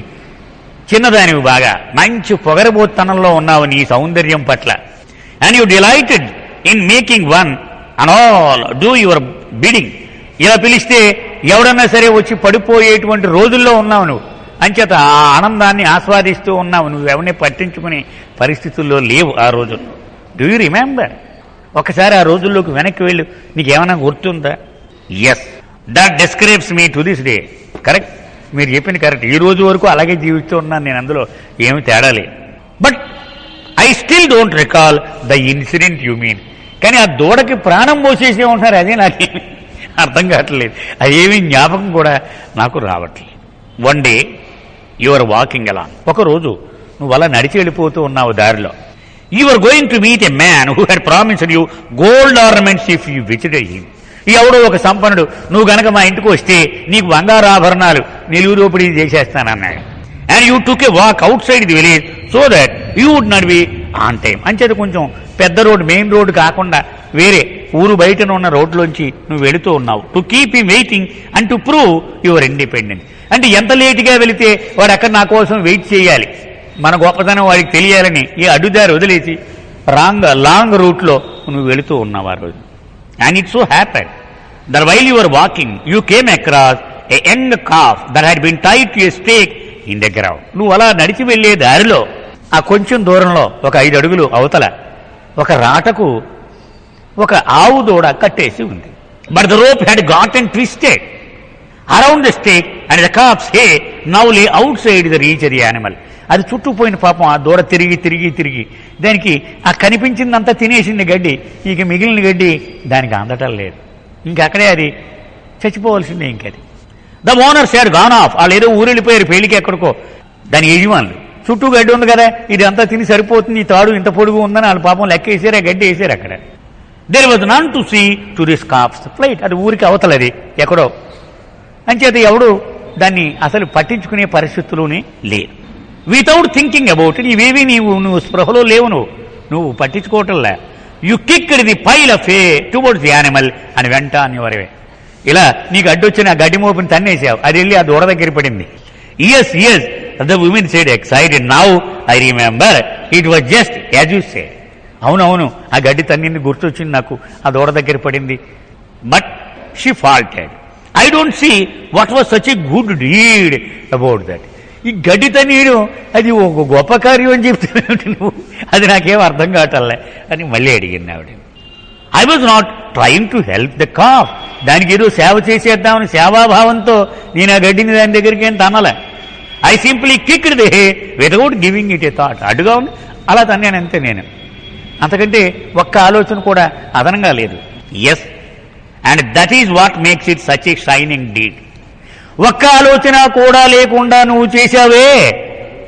చిన్నదానివి, బాగా మంచి పొగరబోత్తనంలో ఉన్నావు నీ సౌందర్యం పట్ల. And you delighted in making one and all do your beading. ఇలా పిలిస్తే ఎవడన్నా సరే వచ్చి పడిపోయేటువంటి రోజుల్లో ఉన్నావు నువ్వు. అంచేత ఆ ఆనందాన్ని ఆస్వాదిస్తూ ఉన్నావు, నువ్వు ఎవరిని పట్టించుకునే పరిస్థితుల్లో లేవు ఆ రోజుల్లో. Do you remember? ఒకసారి ఆ రోజుల్లోకి వెనక్కి వెళ్ళు, నీకేమైనా గుర్తుందా? Yes, that describes me to this day. Correct, మీరు చెప్పింది కరెక్ట్. ఈ రోజు వరకు అలాగే జీవిస్తూ ఉన్నాను నేను, అందులో ఏమి తేడా లేదు. But I still don't recall the incident you mean. కానీ ఆ దూడకి ప్రాణం పోసేసే ఉంటారు, అదే నాకేమి అర్థం కావట్లేదు. అదేమీ జ్ఞాపకం కూడా నాకు రావట్లేదు. One day you are walking along. ఒకరోజు నువ్వు అలా నడిచి వెళ్ళిపోతూ ఉన్నావు దారిలో. You are going to meet a man who had promised you gold ornaments if you visited him. ఎవడో ఒక సంపన్నుడు, నువ్వు గనక మా ఇంటికి వస్తే నీకు బంగారు ఆభరణాలు నిలువు దోపిడీ చేసేస్తానన్నాడు. And you took a walk outside the village so that you would not be on time. అంచేత కొంచెం పెద్ద రోడ్డు, మెయిన్ రోడ్డు కాకుండా వేరే ఊరు బయటన ఉన్న రోడ్లోంచి నువ్వు వెళుతూ ఉన్నావు. To keep him waiting and to prove your independence. అంటే ఎంత లేటుగా వెళితే వాడు అక్కడ నా కోసం వెయిట్ చేయాలి, మన గొప్పతనం వాడికి తెలియాలని ఈ అడ్డుదారి వదిలేసి లాంగ్ రూట్లో నువ్వు వెళుతూ ఉన్నావు ఆ రోజు. And it so happened that while you were walking you came across a young calf that had been tied to a stake in the ground. నువ్వు అలా నడిచి వెళ్లే దారిలో ఆ కొంచెం దూరంలో ఒక 5 అడుగులు అవతల ఒక రాటకు ఒక ఆవు దూడ కట్టేసి ఉంది. But the rope had గాటన్ twisted around the stake and the calf's hair now lay outside the reach of the animal. అది చుట్టుపోయిన పాపం ఆ దూడ తిరిగి దానికి ఆ కనిపించిందంతా తినేసింది గడ్డి, ఇక మిగిలిన గడ్డి దానికి అందటం లేదు. ఇంకక్కడే అది చచ్చిపోవలసిందే. ఇంకది the owners had gone of. వాళ్ళు ఏదో ఊరు వెళ్ళిపోయారు పెళ్లికి ఎక్కడికో. దాని యజమానులు చుట్టూ గడ్డి ఉంది కదా, ఇది అంతా తిని సరిపోతుంది, ఈ తాడు ఇంత పొడుగు ఉందని వాళ్ళు పాపం లెక్క వేసారు, ఆ గడ్డి వేసారు అక్కడ. There was none to see to this calf's plight. అది ఊరికి అవతలది ఎక్కడో. అంచేత ఎవడు దాన్ని అసలు పట్టించుకునే పరిస్థితుల్లోనే లేదు. వితౌట్ థింకింగ్ అబౌట్ ఇట్, ఇవేవి నువ్వు స్పృహలో లేవు, నువ్వు పట్టించుకోవటంలే. You kicked the pile of hay towards the animal అని వెంట అనేవారే. ఇలా నీకు అడ్డొచ్చిన ఆ గడ్డి మోపుని తన్నేసావు, అది వెళ్ళి ఆ దూడ దగ్గర పడింది. Yes the woman said excited, now I remember it was just as you said. అవునవును, ఆ గడ్డి తన్నింది గుర్తొచ్చింది నాకు, ఆ దూడ దగ్గర పడింది. But she faltered. I don't see what was such a good deed about that. ఈ గడ్డి తనీయడం అది ఒక గొప్ప కార్యం అని చెప్తున్నావు నువ్వు, అది నాకేం అర్థం కావటంలే అని మళ్ళీ అడిగింది ఆవిడ. I was not trying to help the calf. దానికి ఏదో సేవ చేసేద్దామని సేవాభావంతో నేను ఆ గడ్డిని దాని దగ్గరికి ఏం తనలే. I simply kicked the hay without giving it a thought. అడ్డుగా ఉంది అలా తన్నాను అంతే నేను, అంతకంటే ఒక్క ఆలోచన కూడా అదనంగా లేదు. Yes, and that is what makes it such a shining deed. ఒక్క ఆలోచన కూడా లేకుండా నువ్వు చేశావే,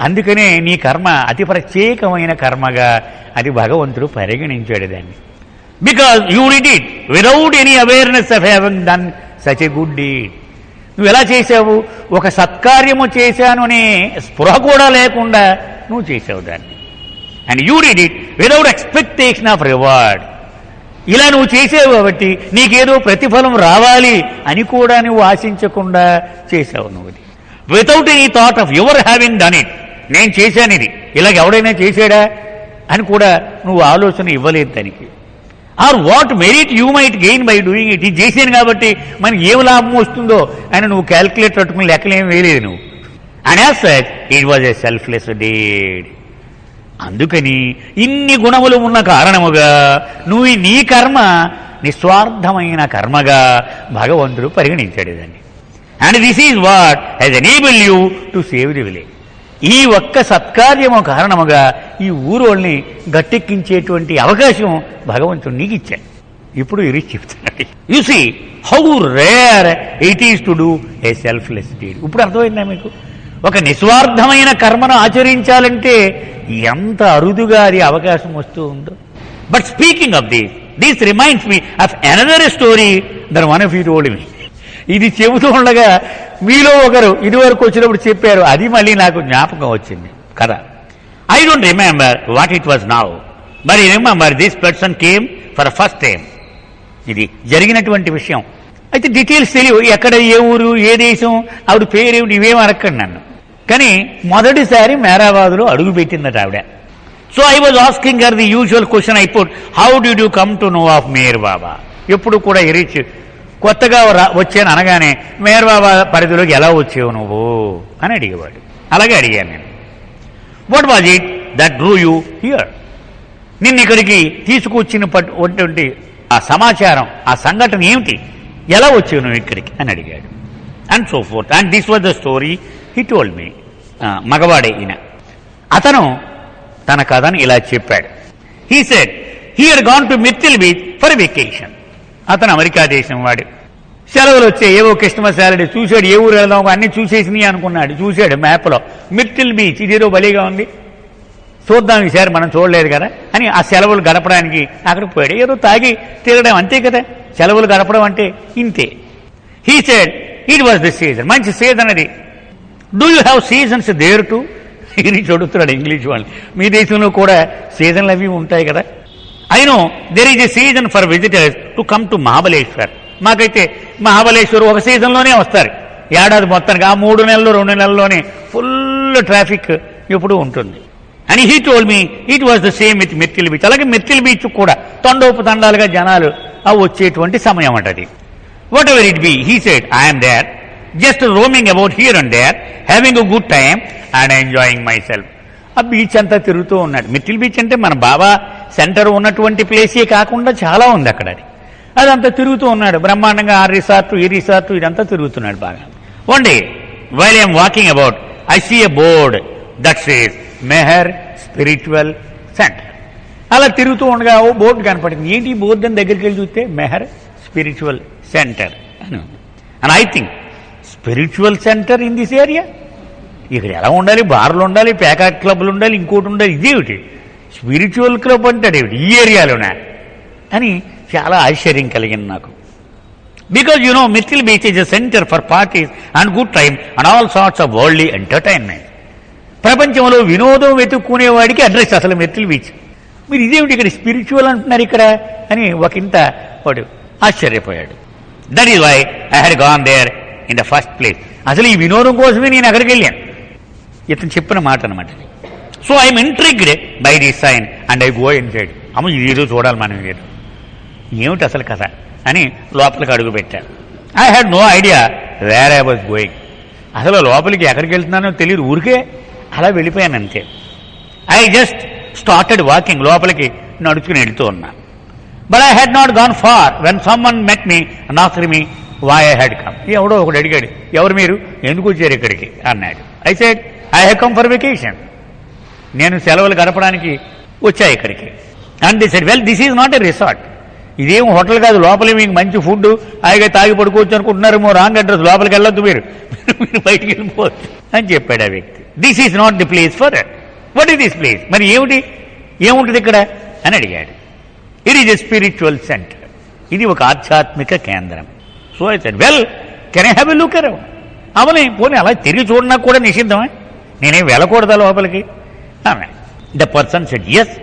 అందుకనే నీ కర్మ అతి ప్రత్యేకమైన కర్మగా అది భగవంతుడు పరిగణించాడు దాన్ని. Because you did it without any awareness of having done such a good deed. నువ్వు ఎలా చేశావు? ఒక సత్కార్యము చేశాను అనే స్పృహ కూడా లేకుండా నువ్వు చేసావు దాన్ని. And you did it without expectation of reward. ఇలా నువ్వు చేసావు కాబట్టి నీకేదో ప్రతిఫలం రావాలి అని కూడా నువ్వు ఆశించకుండా చేసావు నువ్వు. Without any thought of your having done it. నేను చేశాను ఇది, ఇలాగ ఎవడైనా చేశాడా అని కూడా నువ్వు ఆలోచన ఇవ్వలేదు దానికి. Or what merit you might gain by doing it. ఇది చేసాను కాబట్టి మనకి ఏం లాభం వస్తుందో అని నువ్వు క్యాల్కులేట్ పట్టుకుని లెక్కలేం వేయలేదు నువ్వు. And as such it was a selfless deed. అందుకని ఇన్ని గుణములు ఉన్న కారణముగా నువ్వు నీ కర్మ నిస్వార్థమైన కర్మగా భగవంతుడు పరిగణించాడు దాన్ని. And this is what he's enable you to save the village. ఈ ఒక్క సత్కార్యము కారణముగా ఈ ఊరోళ్ళని గట్టెక్కించేటువంటి అవకాశం భగవంతుడు నీకు ఇచ్చాడు. ఇప్పుడు ఇది చెప్తున్నాడు. You see how rare it is to do a selfless deed. ఇప్పుడు అర్థమైందా మీకు? ఒక నిస్వార్థమైన కర్మను ఆచరించాలంటే ఎంత అరుదుగా అది అవకాశం వస్తూ ఉందో. But speaking of this reminds me of another story that one of you told me. ఇది చెబుతూ ఉండగా మీలో ఒకరు ఇదివరకు వచ్చినప్పుడు చెప్పారు, అది మళ్ళీ నాకు జ్ఞాపకం వచ్చింది కదా. I don't remember what it was now, but remember this person came for first time. ఇది జరిగినటువంటి విషయం. అయితే డీటెయిల్స్ తెలియవు, ఎక్కడ, ఏ ఊరు, ఏ దేశం, ఆవిడ పేరేమిటి, ఇవేం అడగండి నన్ను. కానీ మొదటిసారి మేరాబాద్లో అడుగు పెట్టిందట ఆవిడ. So I was asking her the usual question I put, how did you come to know of Meher Baba. ఎప్పుడు కూడా రిచ్ కొత్తగా వచ్చాను అనగానే మేర్ బాబా పరిధిలోకి ఎలా వచ్చావు నువ్వు అని అడిగేవాడు. అలాగే అడిగాను నేను. What was it that Drew you here. నిన్ను ఇక్కడికి తీసుకొచ్చినటువంటి ఆ సమాచారం, ఆ సంఘటన ఏమిటి, ఎలా వచ్చావు నువ్వు ఇక్కడికి అని అడిగాడు. And so forth. And this was the story he told me. మగవాడే ఈయన. అతను తన కథను ఇలా చెప్పాడు. He said he had gone to Mirchil beach for vacation. అతను అమెరికా దేశం వాడు. సెలవులు వచ్చాయి, ఏవో క్రిస్మస్ హాలిడే చూశాడు, ఏ ఊరు వెళ్దాం అన్నీ చూసేసినాయి అనుకున్నాడు. చూశాడు మ్యాప్లో మిర్చిల్ బీచ్, ఇదేదో బలిగా ఉంది, చూద్దాం ఈసారి, మనం చూడలేదు కదా అని ఆ సెలవులు గడపడానికి అక్కడికి పోయాడు. ఏదో తాగి తిరగడం అంతే కదా సెలవులు గడపడం అంటే, ఇంతే. He said it was the season. మంచి సీజన్ అది. Do you have seasons there too. ఇది చదువుతున్నాడు ఇంగ్లీష్ వాళ్ళు. మీ దేశంలో కూడా సీజన్లు అవి ఉంటాయి కదా. I know there is a season for visitors to come to Mahabaleshwar. మాకైతే మహాబలేశ్వర్ ఒక సీజన్లోనే వస్తారు ఏడాది మొత్తానికి. ఆ 3 నెలలు 2 నెలల్లోనే ఫుల్ ట్రాఫిక్ ఎప్పుడు ఉంటుంది. అని he told me it was the same with Mirchil beach. అలాగే మిర్చిల్ బీచ్ కూడా తండోపతండాలుగా జనాలు వచ్చేటువంటి సమయం అంటది. Whatever it be, he said I'm there just roaming about here and there having a good time and enjoying myself. ఆ beach అంతా తిరుగుతూ ఉన్నాడు. మిర్చిల్ బీచ్ అంటే మన బాబా సెంటర్ ఉన్నటువంటి ప్లేసే కాకుండా చాలా ఉంది అక్కడ. అదంతా తిరుగుతూ ఉన్నాడు బ్రహ్మాండంగా. ఆ రిసార్ట్, ఈ రిసార్ట్, ఇదంతా తిరుగుతున్నాడు బాగా. One day while I'm walking about I see a board that says Meher spiritual centre. అలా తిరుగుతూ ఉండగా ఓ బోర్డు కనపడింది. ఏంటి బోర్డు అని దగ్గరికి వెళ్ళి చూస్తే మెహర్ స్పిరిచువల్ సెంటర్ అని ఉంది. And I think spiritual centre in this area, ఇక్కడ ఎలా ఉండాలి, బార్లు ఉండాలి, ప్యాకాట్ క్లబ్లు ఉండాలి, ఇంకోటి ఉండాలి, ఇదేమిటి స్పిరిచువల్ క్లబ్ అంటాడేమిటి ఈ ఏరియాలోనే అని చాలా ఆశ్చర్యం కలిగింది నాకు. Because you know Mirchil beach is a centre for parties and good time and all sorts of worldly entertainment. ప్రపంచంలో వినోదం వెతుక్కునేవాడికి అడ్రస్ అసలు మిర్చిల్ బీచ్. మీరు ఇదేమిటి ఇక్కడ స్పిరిచువల్ అంటున్నారు ఇక్కడ అని ఒకంత వాడు ఆశ్చర్యపోయాడు. That is why I had gone there in the first place. అసలు ఈ వినోదం కోసమే నేను అక్కడికి వెళ్ళాను. ఇతను చెప్పిన మాట అనమాట. So I'm intrigued by this sign and I go inside. అమ్మ ఇదేదో చూడాలి మనం, ఇదేదో ఏమిటి అసలు కథ అని లోపలికి అడుగు పెట్టాను. I had no idea where I was going. అసలు లోపలికి ఎక్కడికి వెళ్తున్నానో తెలియదు, ఊరికే అలా వెళ్ళిపోయాను అంతే. ఐ జస్ట్ స్టార్టెడ్ వాకింగ్, లోపలికి నడుచుకుని వెళ్తూ ఉన్నాను. But I had not gone far when someone met me and asked me why I had come. ఎవడో ఒకడు అడిగాడు, ఎవరు మీరు, ఎందుకు వచ్చారు ఇక్కడికి అన్నాడు. I said I have come for vacation. నేను సెలవులు గడపడానికి వచ్చా ఇక్కడికి. And the said well this is not a resort. ఇదేం హోటల్ కాదు, లోపలి మీకు మంచి ఫుడ్ హాయిగా తాగి పడుకోవచ్చు అనుకుంటున్నారేమో, రాంగ్ అడ్రస్, లోపలికి వెళ్ళొద్దు, మీరు బయటికి వెళ్ళిపోవచ్చు అని చెప్పాడు ఆ వ్యక్తి. This is not the place for what is this place. మరి ఏముంటుంది ఇక్కడ అని అడిగాడు. It is a spiritual centre. ఇది ఒక ఆధ్యాత్మిక కేంద్రం. So I said well can I have a look around. అవని పోనీ అలా తిరిగి చూడనా కూడా నిషిద్ధమే, నేనేం వెళ్ళకూడదా లోపలికి అన్నాడు. The person said yes,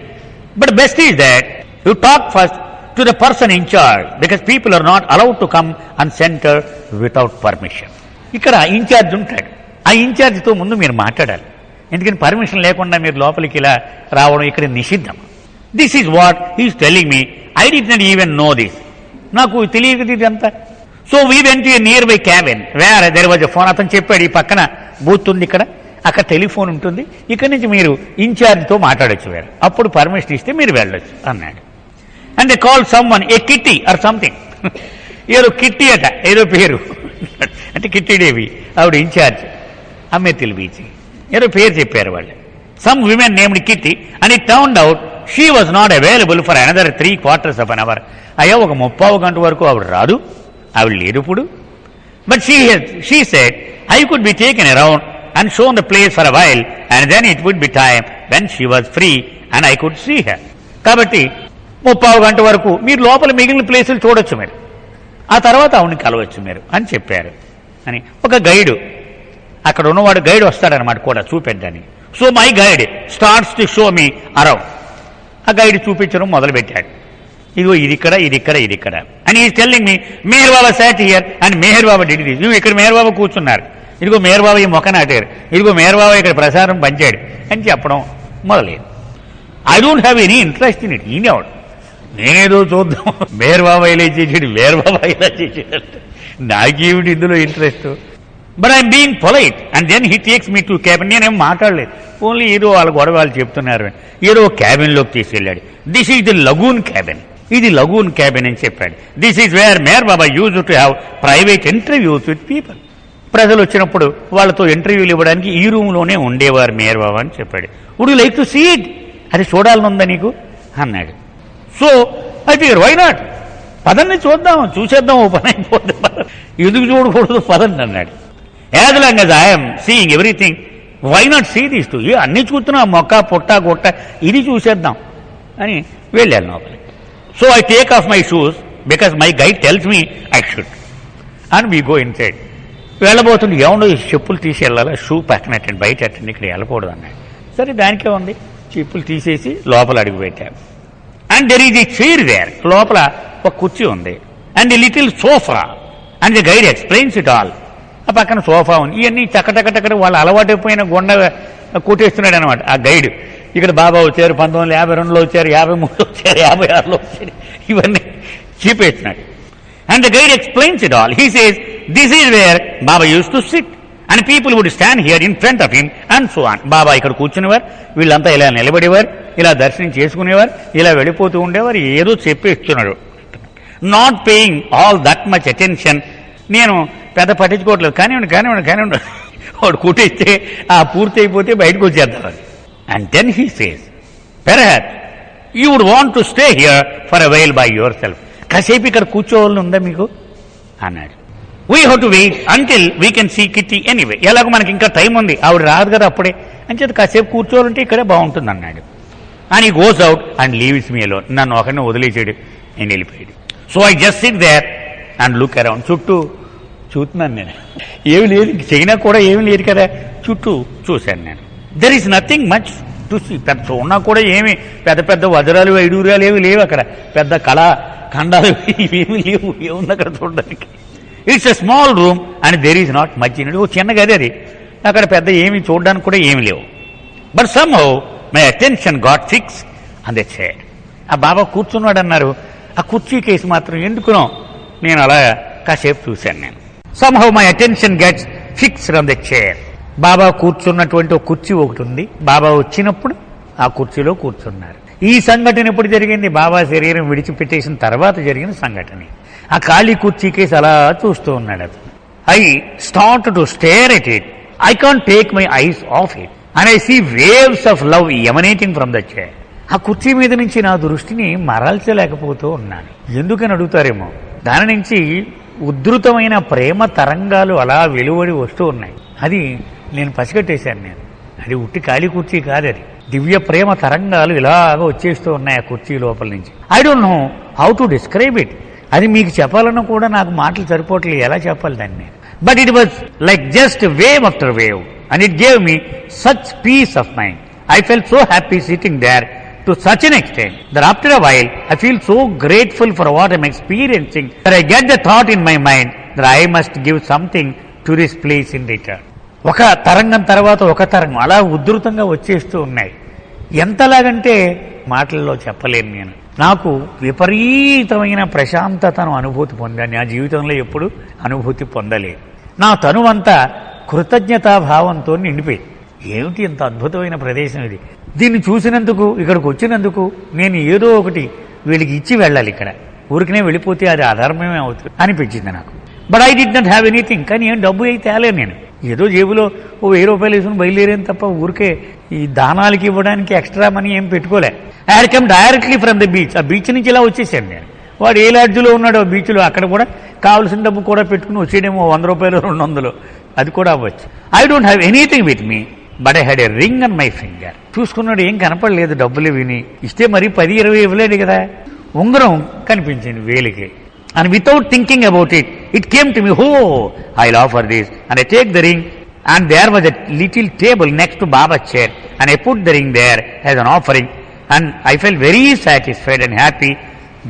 but best is that you talk first to the person in charge because people are not allowed to come and center without permission. ఇక్కడ ఇన్ఛార్జ్ ఉంటాడు, ఆ ఇన్ఛార్జ్తో ముందు మీరు మాట్లాడాలి, ఎందుకని పర్మిషన్ లేకుండా మీరు లోపలికి ఇలా రావడం ఇక్కడ నిషిద్ధం. This is what he's telling me I did not even know this, నాకు తెలియదు ఇదంతా. So we went to a nearby cabin where there was a phone. అతను చెప్పాడు, ఈ పక్కన బూత్ ఉంది, ఇక్కడ అక్కడ టెలిఫోన్ ఉంటుంది, ఇక్కడి నుంచి మీరు ఇన్ఛార్జ్తో మాట్లాడొచ్చు, వేరే అప్పుడు పర్మిషన్ ఇస్తే మీరు వెళ్ళొచ్చు అన్నాడు. And they call some one A kitty or something, ఏదో కిట్టి అట ఏదో పేరు, అంటే కిట్టిదేవి ఆవిడ ఇన్ఛార్జ్ అమ్మేతిల్ బీచ్, ఏదో పేరు చెప్పారు వాళ్ళు. Some women named kitty and it turned out she was not available for another 3/4 of an hour. అయ్యా ఒక 30 గంట వరకు ఆవిడ రాదు, ఆవిడ లేదు ఇప్పుడు. But she said I could be taken around and shown the place for a while and then it would be time when she was free and I could see her. కాబట్టి 30 గంట వరకు మీరు లోపల మిగిలిన ప్లేసులు చూడొచ్చు, మీరు ఆ తర్వాత ఆవిడని కలవచ్చు మీరు అని చెప్పారు అని. ఒక గైడు అక్కడ ఉన్నవాడు గైడ్ వస్తాడనమాట కూడా చూపెట్టడానికి. So my guide starts to show me around. ఆ గైడ్ చూపించడం మొదలుపెట్టాడు, ఇదిగో ఇది ఇక్కడ ఇది ఇక్కడ ఇది ఇక్కడ అని. ఈ telling me Meher Baba sat here and Meher Baba did this. ఇక్కడ మేహర్ బాబా కూర్చున్నారు, ఇదిగో మేహర్ బాబా ఈ మొక్క నాటారు, ఇదిగో మేహర్ బాబా ఇక్కడ ప్రసాదం పంచాడు అని చెప్పడం మొదలైంది. I don't have any interest in it. ఈయనవాడు నేనేదో చూద్దాం, మేహర్ బాబా ఇలా చేసాడు, మేహర్ బాబా ఇలా చేసాడు, నాకేమిటి ఇందులో interest. But I'm being polite and then he takes me to cabin. నేనేం మాట్లాడలేదు, ఓన్లీ ఏదో వాళ్ళ గొడవ వాళ్ళు చెప్తున్నారు, ఏదో క్యాబిన్లోకి తీసుకెళ్ళాడు. This is the lagoon cabin, ఇది లగూన్ క్యాబిన్ అని చెప్పాడు. This is where may her Baba use to have private interviews with people. ప్రజలు వచ్చినప్పుడు వాళ్ళతో ఇంటర్వ్యూలు ఇవ్వడానికి ఈ రూమ్లోనే ఉండేవారు మేహర్ బాబా అని చెప్పాడు. Would you like to see it, అది చూడాలనుందా నీకు అన్నాడు. So I figure why not, పదండి చూద్దాం, చూసేద్దాం, ఓ పని అయిపోద్దాం, ఎందుకు చూడకూడదు పదండి అన్నాడు. As long as I'm seeing everything why not see these too, అన్నీ చూస్తున్నా, మొక్క పుట్ట గుట్ట ఇది చూసేద్దాం అని వెళ్ళాను లోపలికి. So I take off my shoes because my guide tells me I should and we go inside. వెళ్ళబోతుంది, ఏమన్నా చెప్పులు తీసి వెళ్ళాలా, షూ పక్కనట్టండి, బయట అట్టండి, ఇక్కడ వెళ్ళకూడదు అన్నాడు. సరే దానికే ఉంది, చెప్పులు తీసేసి లోపల అడుగు పెట్టాను. And there is a chair where, లోపల ఒక కుర్చీ ఉంది, and a little sofa and the guide explains it all. ఆ పక్కన సోఫా ఉంది, ఇవన్నీ చక్కటక్కటక్కడ వాళ్ళు అలవాటైపోయిన గుండె కొట్టేస్తున్నాడు అనమాట ఆ గైడ్. ఇక్కడ బాబా వచ్చారు, 1952లో వచ్చారు, 53లో వచ్చారు, 56లో వచ్చారు, ఇవన్నీ చెప్పేస్తున్నాడు. And the guide explains it all. He says, this is where Baba used to sit and people would stand here in front of him and so on. Baba ఇక్కడ కూర్చునేవారు, వీళ్ళంతా ఇలా నిలబడేవారు, ఇలా దర్శనం చేసుకునేవారు, ఇలా వెళ్ళిపోతూ ఉండేవారు, ఏదో చెప్పేస్తున్నాడు. Not paying all that much attention. నేను పెద్ద పట్టించుకోవట్లేదు, కానివ్వండి వాడు కూటేస్తే ఆ పూర్తి అయిపోతే బయటకు వచ్చేద్దాం. And then he says, perhaps you would want to stay here for a while by yourself. కాసేపు ఇక్కడ కూర్చోవాలని ఉందా మీకు అన్నాడు. We have to wait until we can see Kitty anyway. ఎలాగో మనకి ఇంకా టైం ఉంది, ఆవిడ రాదు కదా అప్పుడే అని చెప్పి కాసేపు కూర్చోవాలంటే ఇక్కడే బాగుంటుంది అన్నాడు. And he goes out and leaves me alone. నన్ను ఒకరిని వదిలేసాడు, నేను వెళ్ళిపోయాడు. So I just sit there and look around. చుట్టూ చూస్తున్నాను నేను, ఏమి లేదు, చైనా కూడా ఏమి లేదు కదా, చుట్టూ చూశాను నేను. There is nothing much to see. పెద్ద ఉన్నా కూడా ఏమి పెద్ద పెద్ద వజ్రాలు వైడూర్యాలు ఏమి లేవు అక్కడ, పెద్ద కళా ఖండాలు ఇవేమి లేవు, ఏముంది అక్కడ చూడడానికి. It's a small room and there is not much in it. ఓ చిన్న గది అది, అక్కడ పెద్ద ఏమి చూడడానికి కూడా ఏమి లేవు. But somehow my attention got fix on the chair. ఆ బాబా కూర్చున్నాడు అన్నారు, ఆ కుర్చీ కేసు మాత్రం ఎందుకునో నేను అలా కాసేపు చూశాను నేను. Somehow my attention gets fixed on the chair. Baba కూర్చున్నటువంటి ఒక కుర్చీ ఒకటి ఉంది, బాబా వచ్చినప్పుడు ఆ కుర్చీలో కూర్చున్నారు. ఈ సంఘటన ఎప్పుడు జరిగింది? బాబా శరీరం విడిచిపెట్టేసిన తర్వాత జరిగిన సంఘటన. ఆ ఖాళీ కుర్చీ కేసు అలా చూస్తూ ఉన్నాడు అతను. I start to stare at it. I can't take my eyes off it and I see waves of love emanating from the chair. ఆ కుర్చీ మీద నుంచి నా దృష్టిని మరల్చలేకపోతూ ఉన్నాను. ఎందుకని అడుగుతారేమో, దాని నుంచి ఉద్ధృతమైన ప్రేమ తరంగాలు అలా వెలువడి వస్తూ ఉన్నాయి. అది నేను పసిగట్టేశాను. నేను అది ఉట్టి ఖాళీ కుర్చీ కాదు, అది దివ్య ప్రేమ తరంగాలు ఇలాగ వచ్చేస్తూ ఉన్నాయి ఆ కుర్చీ లోపల నుంచి. I don't know how to describe it. అది మీకు చెప్పాలన్నా కూడా నాకు మాటలు సరిపోవట్లేదు, ఎలా చెప్పాలి దాన్ని నేను. But it was like just wave after wave and it gave me such peace of mind. I felt so happy sitting there to such an extent that after a while I feel so grateful for what I'm experiencing that I get the thought in my mind that I must give something to this place in return. ఒక తరంగం తర్వాత ఒక తరంగం అలా ఉధృతంగా వచ్చేస్తూ ఉన్నాయి. ఎంతలాగంటే మాటల్లో చెప్పలేను నేను. నాకు విపరీతమైన ప్రశాంతతను అనుభూతి పొందాను. నా జీవితంలో ఎప్పుడు అనుభూతి పొందలేదు. నా తనువంతా కృతజ్ఞతాభావంతో నిండిపోయింది. ఏమిటి ఇంత అద్భుతమైన ప్రదేశం ఇది, దీన్ని చూసినందుకు, ఇక్కడికి వచ్చినందుకు నేను ఏదో ఒకటి వీళ్ళకి ఇచ్చి వెళ్ళాలి. ఇక్కడ ఊరికనే వెళ్ళిపోతే అది అధర్మమే అవుతుంది అనిపించింది నాకు. But I did not have anything. కానీ ఏం డబ్బు అయితే తేలే నేను. ఏదో జేబులో ఓ 1000 రూపాయలు వేసుకుని బయలుదేరేను తప్ప ఊరికే ఈ దానాలకి ఇవ్వడానికి ఎక్స్ట్రా మనీ ఏం పెట్టుకోలే. I had come directly from the beach. ఆ బీచ్ నుంచి ఇలా వచ్చేసాను నేను. వాడు ఏ లాడ్జ్లో ఉన్నాడో బీచ్లో అక్కడ కూడా కావాల్సిన డబ్బు కూడా పెట్టుకుని వచ్చేయడేమో 100 రూపాయలు 200, అది కూడా అవ్వచ్చు. I don't have anything with me but I had a ring on my finger. చూసుకున్నాడు, ఏం కనపడలేదు, డబ్బులు విని ఇస్తే మరి 10-20 ఇవ్వలేదు కదా. ఉంగరం కనిపించింది వేలికి. And without thinking about it, it came to me, oh I love for this. And I take the ring and there was a little table next to Baba's chair and I put the ring there as an offering and I felt very satisfied and happy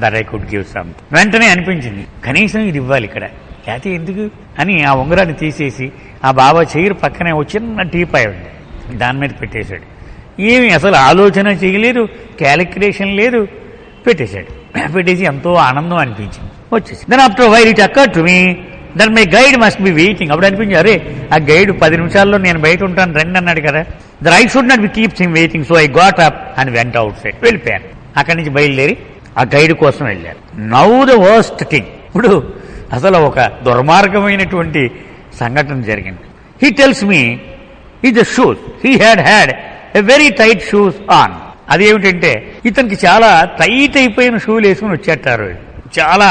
that I could give something. వెంటనే అనిపించింది కనీసం ఇది ఇవ్వాలి ఇక్కడ, లేకపోతే ఎందుకు అని ఆ ఉంగరాన్ని తీసేసి ఆ బాబా చైర్ పక్కనే ఒక చిన్న టీపాయ్ ఉంది, దాని మీద పెట్టేశాడు. ఏమి అసలు ఆలోచన చేయలేదు, క్యాలిక్యులేషన్ లేదు, పెట్టేశాడు. పెట్టేసి ఎంతో ఆనందం అనిపించింది, వచ్చేసి. Then after while it occurred to me that my guide must be waiting. అప్పుడు అనిపించింది, అరే ఆ గైడ్ 10 నిమిషాల్లో నేను బయట ఉంటాను రండి అన్నాడు కదా, that I should not be keeps him waiting. So I got up and went out side. వెళ్ళిపోయాను. అక్కడి నుంచి బయలుదేరి ఆ గైడ్ కోసం వెళ్ళాను. నౌ ద వర్స్ట్ థింగ్, ఇప్పుడు అసలు ఒక దుర్మార్గమైనటువంటి సంఘటన జరిగింది. హీ టెల్స్ మీ ఈ the shoes he had a very tight shoes on. అదేమిటంటే ఇతనికి చాలా టైట్ అయిపోయిన షూలు వేసుకుని వచ్చేటారు, చాలా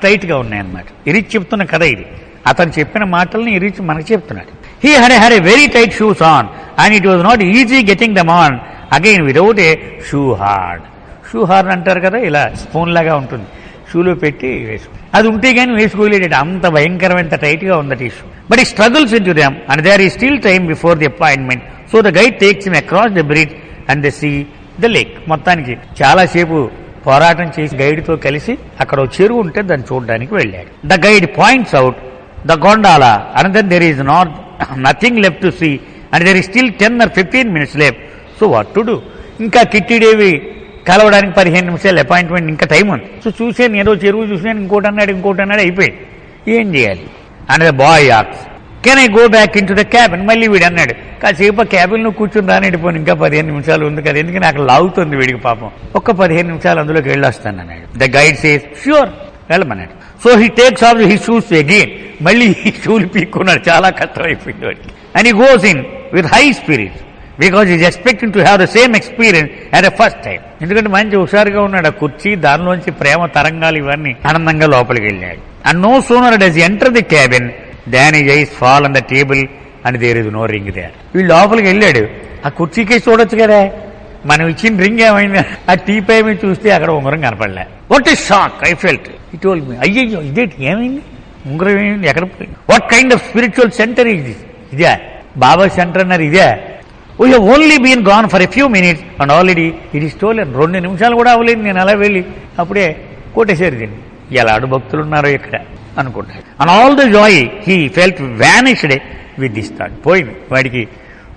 టైట్ గా ఉన్నాయన్నమాట. ఇరిచి చెప్తున్న కథ ఇది. అతను చెప్పిన మాటల్ని ఇరిచి మనకు చెప్తున్నాడు. He had a very tight shoes on and it was not easy getting them on again without a shoe hard. Shoe hard అంటారు కదా, ఇలా స్పూన్ లాగా ఉంటుంది, షూలో పెట్టి వేసుకో, అది ఉంటే కానీ వేసుకోలేడు, అంత భయంకరమైన టైట్ గా ఉంది ఈ shoe. But he struggles into them and there is still time before the appointment. So the guide takes him across the bridge and the see the lake. మొత్తానికి చాలాసేపు పోరాటం చేసి గైడ్తో కలిసి అక్కడ ఒక చెరువు ఉంటే దాన్ని చూడడానికి వెళ్ళాడు. The guide points out the gondola and then there is not nothing left to see and there is still 10 or 15 minutes left. So what to do? ఇంకా కిట్టిడేవి కలవడానికి 15 నిమిషాలు అపాయింట్మెంట్, ఇంకా టైం ఉంది. సో చూసాను, ఏదో చెరువు చూసాను, ఇంకోటి అన్నాడు, అయిపోయింది. ఏం చేయాలి? And the boy aux can I go back in to the cabin. మళ్ళీ వీడు అన్నాడు, కాసేపు క్యాబిన్లో కూర్చుని రానిడిపోను, ఇంకా 15 నిమిషాలు ఉంది కదా, ఎందుకని అక్కడ లాగుతుంది వీడికి పాపం, ఒక్క 15 నిమిషాలు అందులోకి వెళ్ళొస్తాను అన్నాడు. ద గైడ్ సేస్ ష్యూర్ వెళ్ళమన్నాడు. So he takes off he shoes again. మళ్ళీ ఈ షూలు పీక్కున్నాడు, చాలా కష్టం అయిపోయింది వాడికి. And he goes in with high spirits because is expecting to have the same experience at the first time. ఎందుకంటే మంచి హుషారుగా ఉన్నాడు. ఆ కుర్చీ, దానిలోంచి ప్రేమ తరంగాలు ఇవన్నీ ఆనందంగా లోపలికి వెళ్ళాడు. And no sooner does he enter the cabin than his eyes fall on the table and there is no ring there. వీళ్ళు లోపలికి వెళ్ళాడు, ఆ కుర్చీకే చూడొచ్చు కదా, మనం ఇచ్చిన రింగ్ ఏమైంది? ఆ టీపై మీద చూస్తే అక్కడ ఉంగరం కనపడలే. What is shock I felt. He told me, అయ్యయ్యో ఇదేంటి, ఏమైంది, ఉంగరం ఏమైంది, ఎక్కడ పోయింది? What kind of spiritual centre is this? ఇదే బాబా సెంటర్ అన్నారు, ఇదే. We have only been gone for a few minutes and already it is stolen. 2 నిమిషాలు కూడా అవ్వలేదు నేను అలా వెళ్ళి, అప్పుడే కోటేశ్వరి దీన్ని. ఎలాంటి భక్తులు ఉన్నారో ఇక్కడ అనుకుంటాడు. And all the Joy he felt vanished with this thought. పోయింది వాడికి,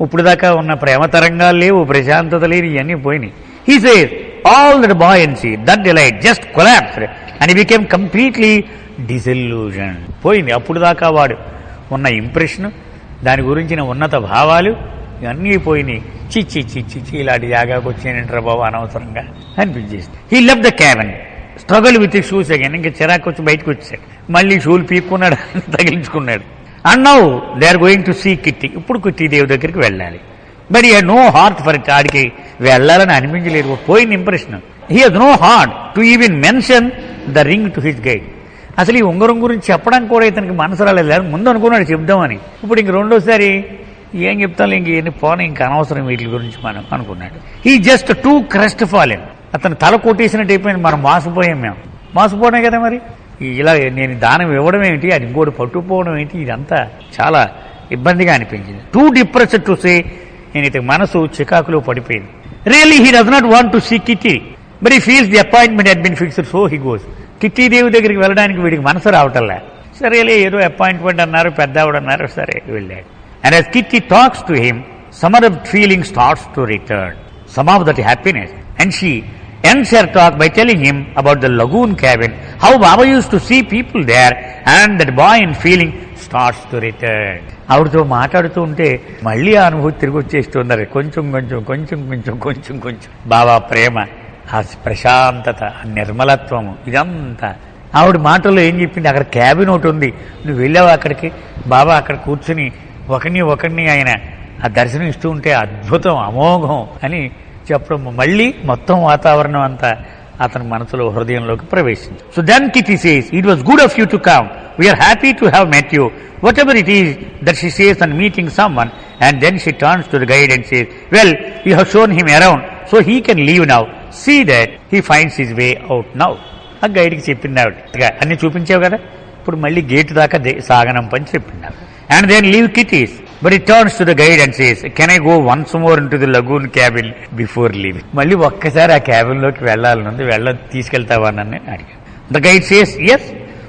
ఇప్పుడు దాకా ఉన్న ప్రేమ తరంగాలు లేవు, ప్రశాంతత లేని, ఇవన్నీ పోయినాయి. He says all that buoyancy that delight just collapsed and he became completely disillusion. పోయింది అప్పుడు దాకా వాడు ఉన్న ఇంప్రెషన్, దాని గురించిన ఉన్నత భావాలు ఇవన్నీ పోయినాయి. చిచ్చి చిచ్చి ఇలాంటి జాగాకు వచ్చేనంటారా బాబు అనవసరంగా అనిపించేసింది. He left the cabin struggle with shoes again. ఇంకా చిరాకు వచ్చి బయటకు వచ్చాడు, మళ్ళీ షూలు పీక్కున్నాడు, తగిలించుకున్నాడు. And now they are going to see Kitty. ఇప్పుడు కిట్టి దేవి దగ్గరికి వెళ్ళాలి. But he had no heart for it. ఆడికి వెళ్ళాలని అనిపించలేదు, పోయింది impression. He has no heart to even mention the ring to his guide. అసలు ఈ ఉంగరం గురించి చెప్పడానికి కూడా ఇతనికి మనసు రాలేదు. ముందు అనుకున్నాడు చెప్దామని, ఇప్పుడు ఇంక రెండోసారి ఏం చెప్తాను, ఇంక ఎన్ని పోనీ, ఇంకా అనవసరం వీటి గురించి మనం అనుకున్నాడు. He just two crest fallen. అతను తల కొట్టేసినట్టు అయిపోయింది. మనం మోసపోయాం, మేము మోసపోవడం కదా మరి. ఇలా నేను దానం ఇవ్వడం ఏంటి, అది ఇంకోటి పట్టుకుపోవడం ఏంటి, ఇదంతా చాలా ఇబ్బందిగా అనిపించింది. Too depressed to say. నేను ఇతని మనసు చికాకులో పడిపోయింది. Really he does not want to see Kitty but he feels the appointment had been fixed, so he goes. Kitty Devi దగ్గరికి వెళ్ళడానికి వీడికి మనసు రావటంలే. సరేలే ఏదో అపాయింట్మెంట్ అన్నారు, పెద్ద ఆవిడ అన్నారు, సరే వెళ్ళాడు. And as Kitty talks to him, some other feeling starts to return. some of that happiness. And she ends her talk by telling him about the lagoon cabin, how Baba used to see people there, and that buoyant feeling starts to return. ఆవిడతో మాట్లాడుతూ ఉంటే మళ్ళీ ఆ అనుభూతి తిరిగి వచ్చేస్తున్నారు. కొంచెం కొంచెం కొంచెం కొంచెం కొంచెం కొంచెం బాబా ప్రేమ, ఆ ప్రశాంతత, ఆ నిర్మలత్వము, ఇదంతా ఆవిడ మాటల్లో ఏం చెప్పింది. అక్కడ క్యాబిన్ ఒకటి ఉంది, నువ్వు వెళ్ళావు అక్కడికి, బాబా అక్కడ కూర్చుని ఒకరిని ఆయన ఆ దర్శనం ఇస్తూ ఉంటే అద్భుతం, అమోఘం అని చెప్పడం, మళ్ళీ మొత్తం వాతావరణం అంతా అతని మనసులో, హృదయంలోకి ప్రవేశించింది. So then Kitty says, it was good of you to come, we're happy to have met you, whatever it is that she says on meeting someone. And then she turns to the guide and says, well you have shown him around, so he can leave now, see that he finds his way out now. ఆ గైడ్కి చెప్పింది ఆవిడ, అన్ని చూపించావు కదా, ఇప్పుడు మళ్ళీ gate దాకా సాగనంపని చెప్పింది ఆవిడ. And then leave Kitty's, but it turns to the guide and says, can I go once more into the lagoon cabin before leaving. మళ్ళీ ఒక్కసారి ఆ క్యాబిన్ లోకి వెళ్ళాలనుంది, తీసుకెళ్తావా నన్ను అడిగాను. The guide says yes,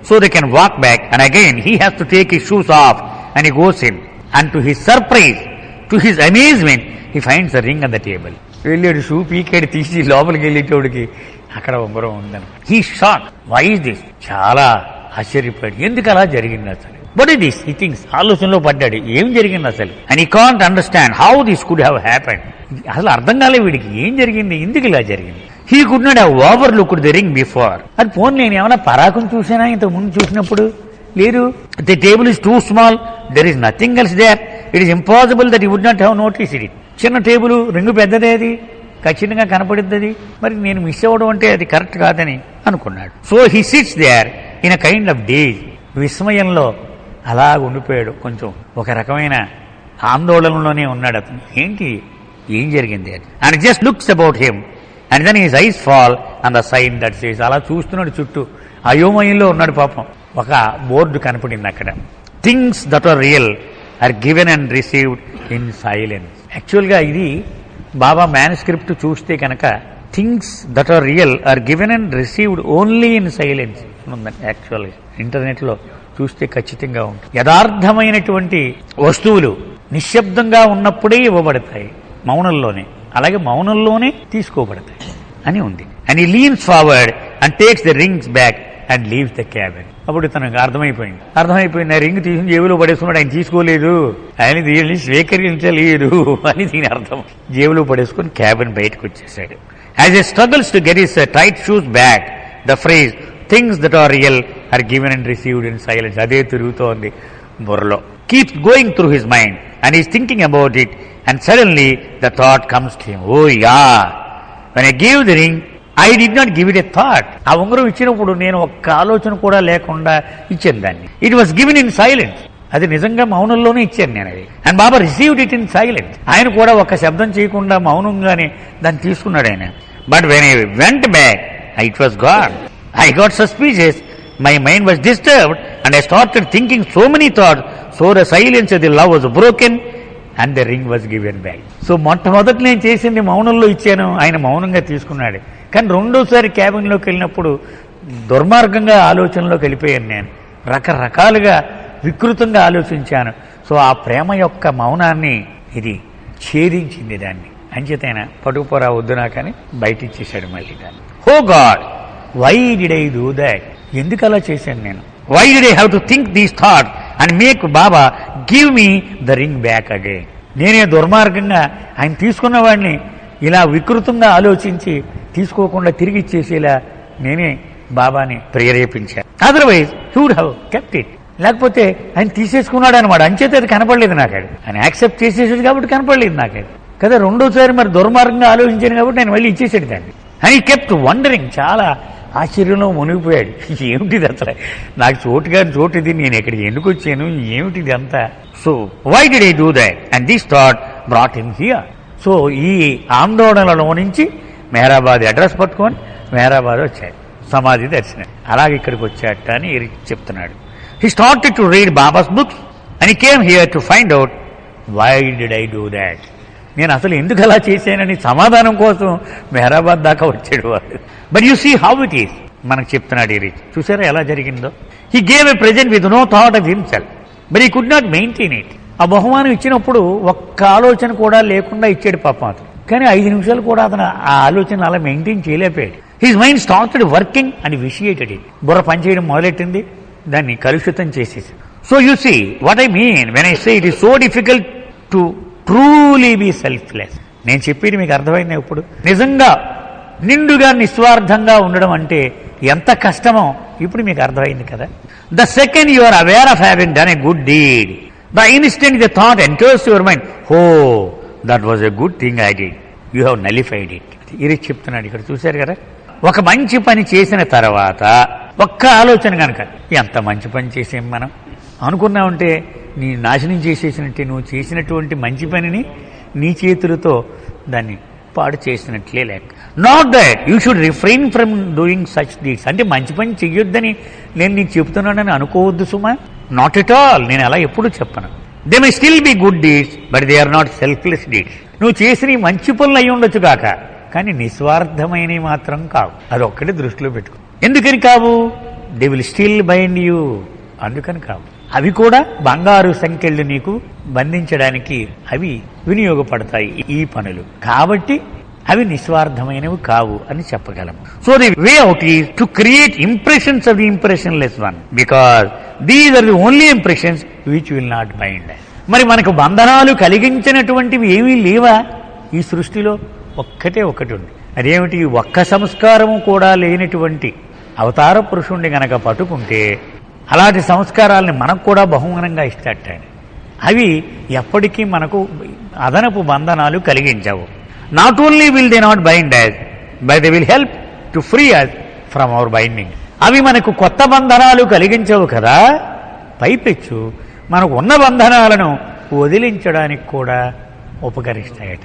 so they can walk back, and again he has to take his shoes off and he goes in, and to his surprise, to his amazement, he finds the ring on the table. వెళ్ళాడు, shoe పీకాడు, తీసి లోపలికి వెళ్ళేటోడికి అక్కడ ఉంగరం ఉందని. He shock, why is this, చాలా ఆశ్చర్యపోయాడు, ఎందుకు అలా జరిగింది అసలు. But it is, he thinks, ఆలోచనలో పడ్డాడు, ఏం జరిగింది అసలు. And he can't understand how this could have happened. అసలు అర్థం కాలే వీడికి, ఏం జరిగింది, ఎందుకు ఇలా జరిగింది. He could not have overlooked the ring before. అది పోనీ నేను ఏమైనా పరాకుని చూసానా ఇంతకు ముందు చూసినప్పుడు, లేదు. The table is too small, there is nothing else there, it is impossible that you would not have noticed it. చిన్న టేబుల్, రింగు పెద్దదే, అది ఖచ్చితంగా కనపడుతుంది, మరి నేను మిస్ అవ్వడం అంటే అది కరెక్ట్ కాదని అనుకున్నాడు. So he sits there in a kind of daze, విస్మయంలో అలా ఉండిపోయాడు, కొంచెం ఒక రకమైన ఆందోళనలోనే ఉన్నాడు అతను. ఏంటి, ఏం జరిగింది అని. And just looks about him, and then his eyes fall on the sign that says. అలా చూస్తున్నాడు చుట్టూ, అయోమయంలో ఉన్నాడు పాపం. ఒక బోర్డు కనపడింది అక్కడ, things that are real are given and received in silence. Actually ఇది బాబా మ్యానుస్క్రిప్ట్ చూస్తే కనుక things that are real are given and received only in silence ఉందండి. యాక్చువల్గా ఇంటర్నెట్లో చూస్తే ఖచ్చితంగా ఉంటుంది. యథార్థమైనటువంటి వస్తువులు నిశ్శబ్దంగా ఉన్నప్పుడే ఇవ్వబడతాయి, మౌనంలోనే, అలాగే మౌనంలోనే తీసుకోబడతాయి అని ఉంది. And he leans forward and takes the rings back and leaves the cabin. అప్పుడు తనకు అర్థమైపోయింది, ఆ రింగ్ తీసుకుని జేబులో పడేసుకున్నాడు, ఆయన తీసుకోలేదు, ఆయన దీన్ని స్వీకరించలేదు అని దీని అర్థం. జేబులో పడేసుకుని క్యాబిన్ బయటకు వచ్చేసాడు. As a struggles to get his tight shoes back, the phrase things that are real are given and received in silence అదే తిరుగుతోంది బుర్రలో. Keeps going through his mind and is thinking about it, and suddenly the thought comes to him, oh yeah, when I give the ring I did not give it a thought. ఆ ఉంగరం ఇచ్చినప్పుడు నేను ఒక్క ఆలోచన కూడా లేకుండా ఇచ్చాను దాన్ని. It was given in silence, అది నిజంగా మౌనంలోనే ఇచ్చాను నేను అది. And Baba received it in silence, ఆయన కూడా ఒక్క శబ్దం చేయకుండా మౌనంగానే దాన్ని తీసుకున్నాడు ఆయన. But when I went back it was gone. I got suspicious, my mind was disturbed, and I started thinking so many thoughts, so the silence of the love was broken and the ring was given back. So మొట్టమొదటి నేను చేసింది మౌనంలో ఇచ్చాను, ఆయన మౌనంగా తీసుకున్నాడు. కానీ రెండోసారి క్యాబిన్లోకి వెళ్ళినప్పుడు దుర్మార్గంగా ఆలోచనలోకి వెళ్ళిపోయాను, నేను రకరకాలుగా వికృతంగా ఆలోచించాను. సో ఆ ప్రేమ యొక్క మౌనాన్ని ఇది ఛేదించింది దాన్ని. అంచేతైనా పట్టుకుపోరా వద్దు నాకని బయట ఇచ్చేసాడు మళ్ళీ దాన్ని. Oh God, why did I do that, ఎందుకు అలా చేశాను నేను. Why did I have to think these thought and make Baba give me the ring back again. నేనే దుర్మార్గంగా ఆయన తీసుకున్న వాడిని ఇలా వికృతంగా ఆలోచించి తీసుకోకుండా తిరిగి ఇచ్చేసేలా నేనే బాబాని ప్రేరేపించాను. Otherwise he would have kept it, లేకపోతే ఆయన తీసేసుకున్నాడు అనమాట. అంచేత అది కనపడలేదు నాకు, ఆయన యాక్సెప్ట్ చేసేసాడు కాబట్టి కనపడలేదు నాకు కదా. రెండోసారి మరి దుర్మార్గంగా ఆలోచించాను కాబట్టి నేను మళ్ళీ ఇచ్చేసాడు దాన్ని. అని కెప్ట్ వండరింగ్, చాలా ఆశ్చర్యంలో మునిగిపోయాడు. ఏమిటిది అసలు, నాకు చోటు ఇది, నేను ఎక్కడికి ఎందుకు వచ్చాను, ఏమిటిది అంతా. So why did I do that and this thought brought him here. So ఈ ఆందోళనలో నుంచి మెహరాబాద్ అడ్రస్ పట్టుకొని మెహరాబాద్ వచ్చాడు, సమాధి దర్శనం. అలాగే ఇక్కడికి వచ్చాట అని చెప్తున్నాడు. He started to read Baba's books and he came here to find out why did I do that. నేను అసలు ఎందుకు అలా చేశానని సమాధానం కోసం మెహరాబాద్ దాకా వచ్చాడు వాడు. But you see how it is, మనకు చెప్తున్నాడు ఈ రీతి. చూసారా ఎలా జరిగిందో. He gave a present with no thought of himself but he could not maintain it. ఆ బహుమానం ఇచ్చినప్పుడు ఒక్క ఆలోచన కూడా లేకుండా ఇచ్చాడు పాపం అతను. కానీ 5 నిమిషాలు కూడా అతను ఆ ఆలోచన అలా మెయింటైన్ చేయలేకపోయాడు. His mind started working and vitiated it. బుర్ర పనిచేయడం మొదలెట్టింది, దాన్ని కలుషితం చేసేసి. So you see what I mean when I say it is so difficult to truly be selfless. నేను చెప్పేది మీకు అర్థమైంది. ఇప్పుడు నిజంగా నిండుగా నిస్వార్థంగా ఉండడం అంటే ఎంత కష్టమో ఇప్పుడు మీకు అర్థమైంది కదా. The second you are aware of having done a good deed, the instant the thought enters your mind, oh that was a good thing I did, you have nullified it. ఇది చెప్తున్నాడు ఇక్కడ. చూశారు కదా, ఒక మంచి పని చేసిన తర్వాత ఒక్క ఆలోచన కనుక ఎంత మంచి పని చేసాం మనం అనుకున్నామంటే నీ నాశనం చేసేసినట్టే. నువ్వు చేసినటువంటి మంచి పనిని నీ చేతులతో దాన్ని పాడు చేసినట్లే లెక్క. Not that you should refrain from doing such deeds. అంటే మంచి పని చెయ్యొద్దని నేను నీకు చెప్తున్నానని అనుకోవద్దు సుమా. Not at all. నేను అలా ఎప్పుడు చెప్పను. They may still be good deeds but they are not selfless deeds. నువ్వు చేసిన మంచి పనులు అయి ఉండొచ్చు కాక, కానీ నిస్వార్థమైనవి మాత్రం కావు. అదొక్కటి దృష్టిలో పెట్టుకో. ఎందుకని కావు? They will still bind you. అందుకని కావు. అవి కూడా బంగారు సంఖ్యలు నీకు బంధించడానికి అవి వినియోగపడతాయి ఈ పనులు. కాబట్టి అవి నిస్వార్థమైనవి కావు అని చెప్పగలము. So the way out is to create impressions of the impressionless one, because these are the only impressions which will not bind. మరి మనకు బంధనాలు కలిగించినటువంటివి ఏమీ లేవా ఈ సృష్టిలో? ఒక్కటే ఒకటి ఉంది. అదేమిటి? ఒక్క సంస్కారము కూడా లేనటువంటి అవతార పురుషుణ్ణి గనక పట్టుకుంటే అలాంటి సంస్కారాలని మనకు కూడా బహుమానంగా ఇస్తాట. అవి ఎప్పటికీ మనకు అదనపు బంధనాలు కలిగించవు. Not only will they not bind us, but they will help to free us from our binding. అవి మనకు కొత్త బంధనాలు కలిగించవు కదా, పైపెచ్చు మనకు ఉన్న బంధనాలను వదిలించడానికి కూడా ఉపకరిస్తాయట.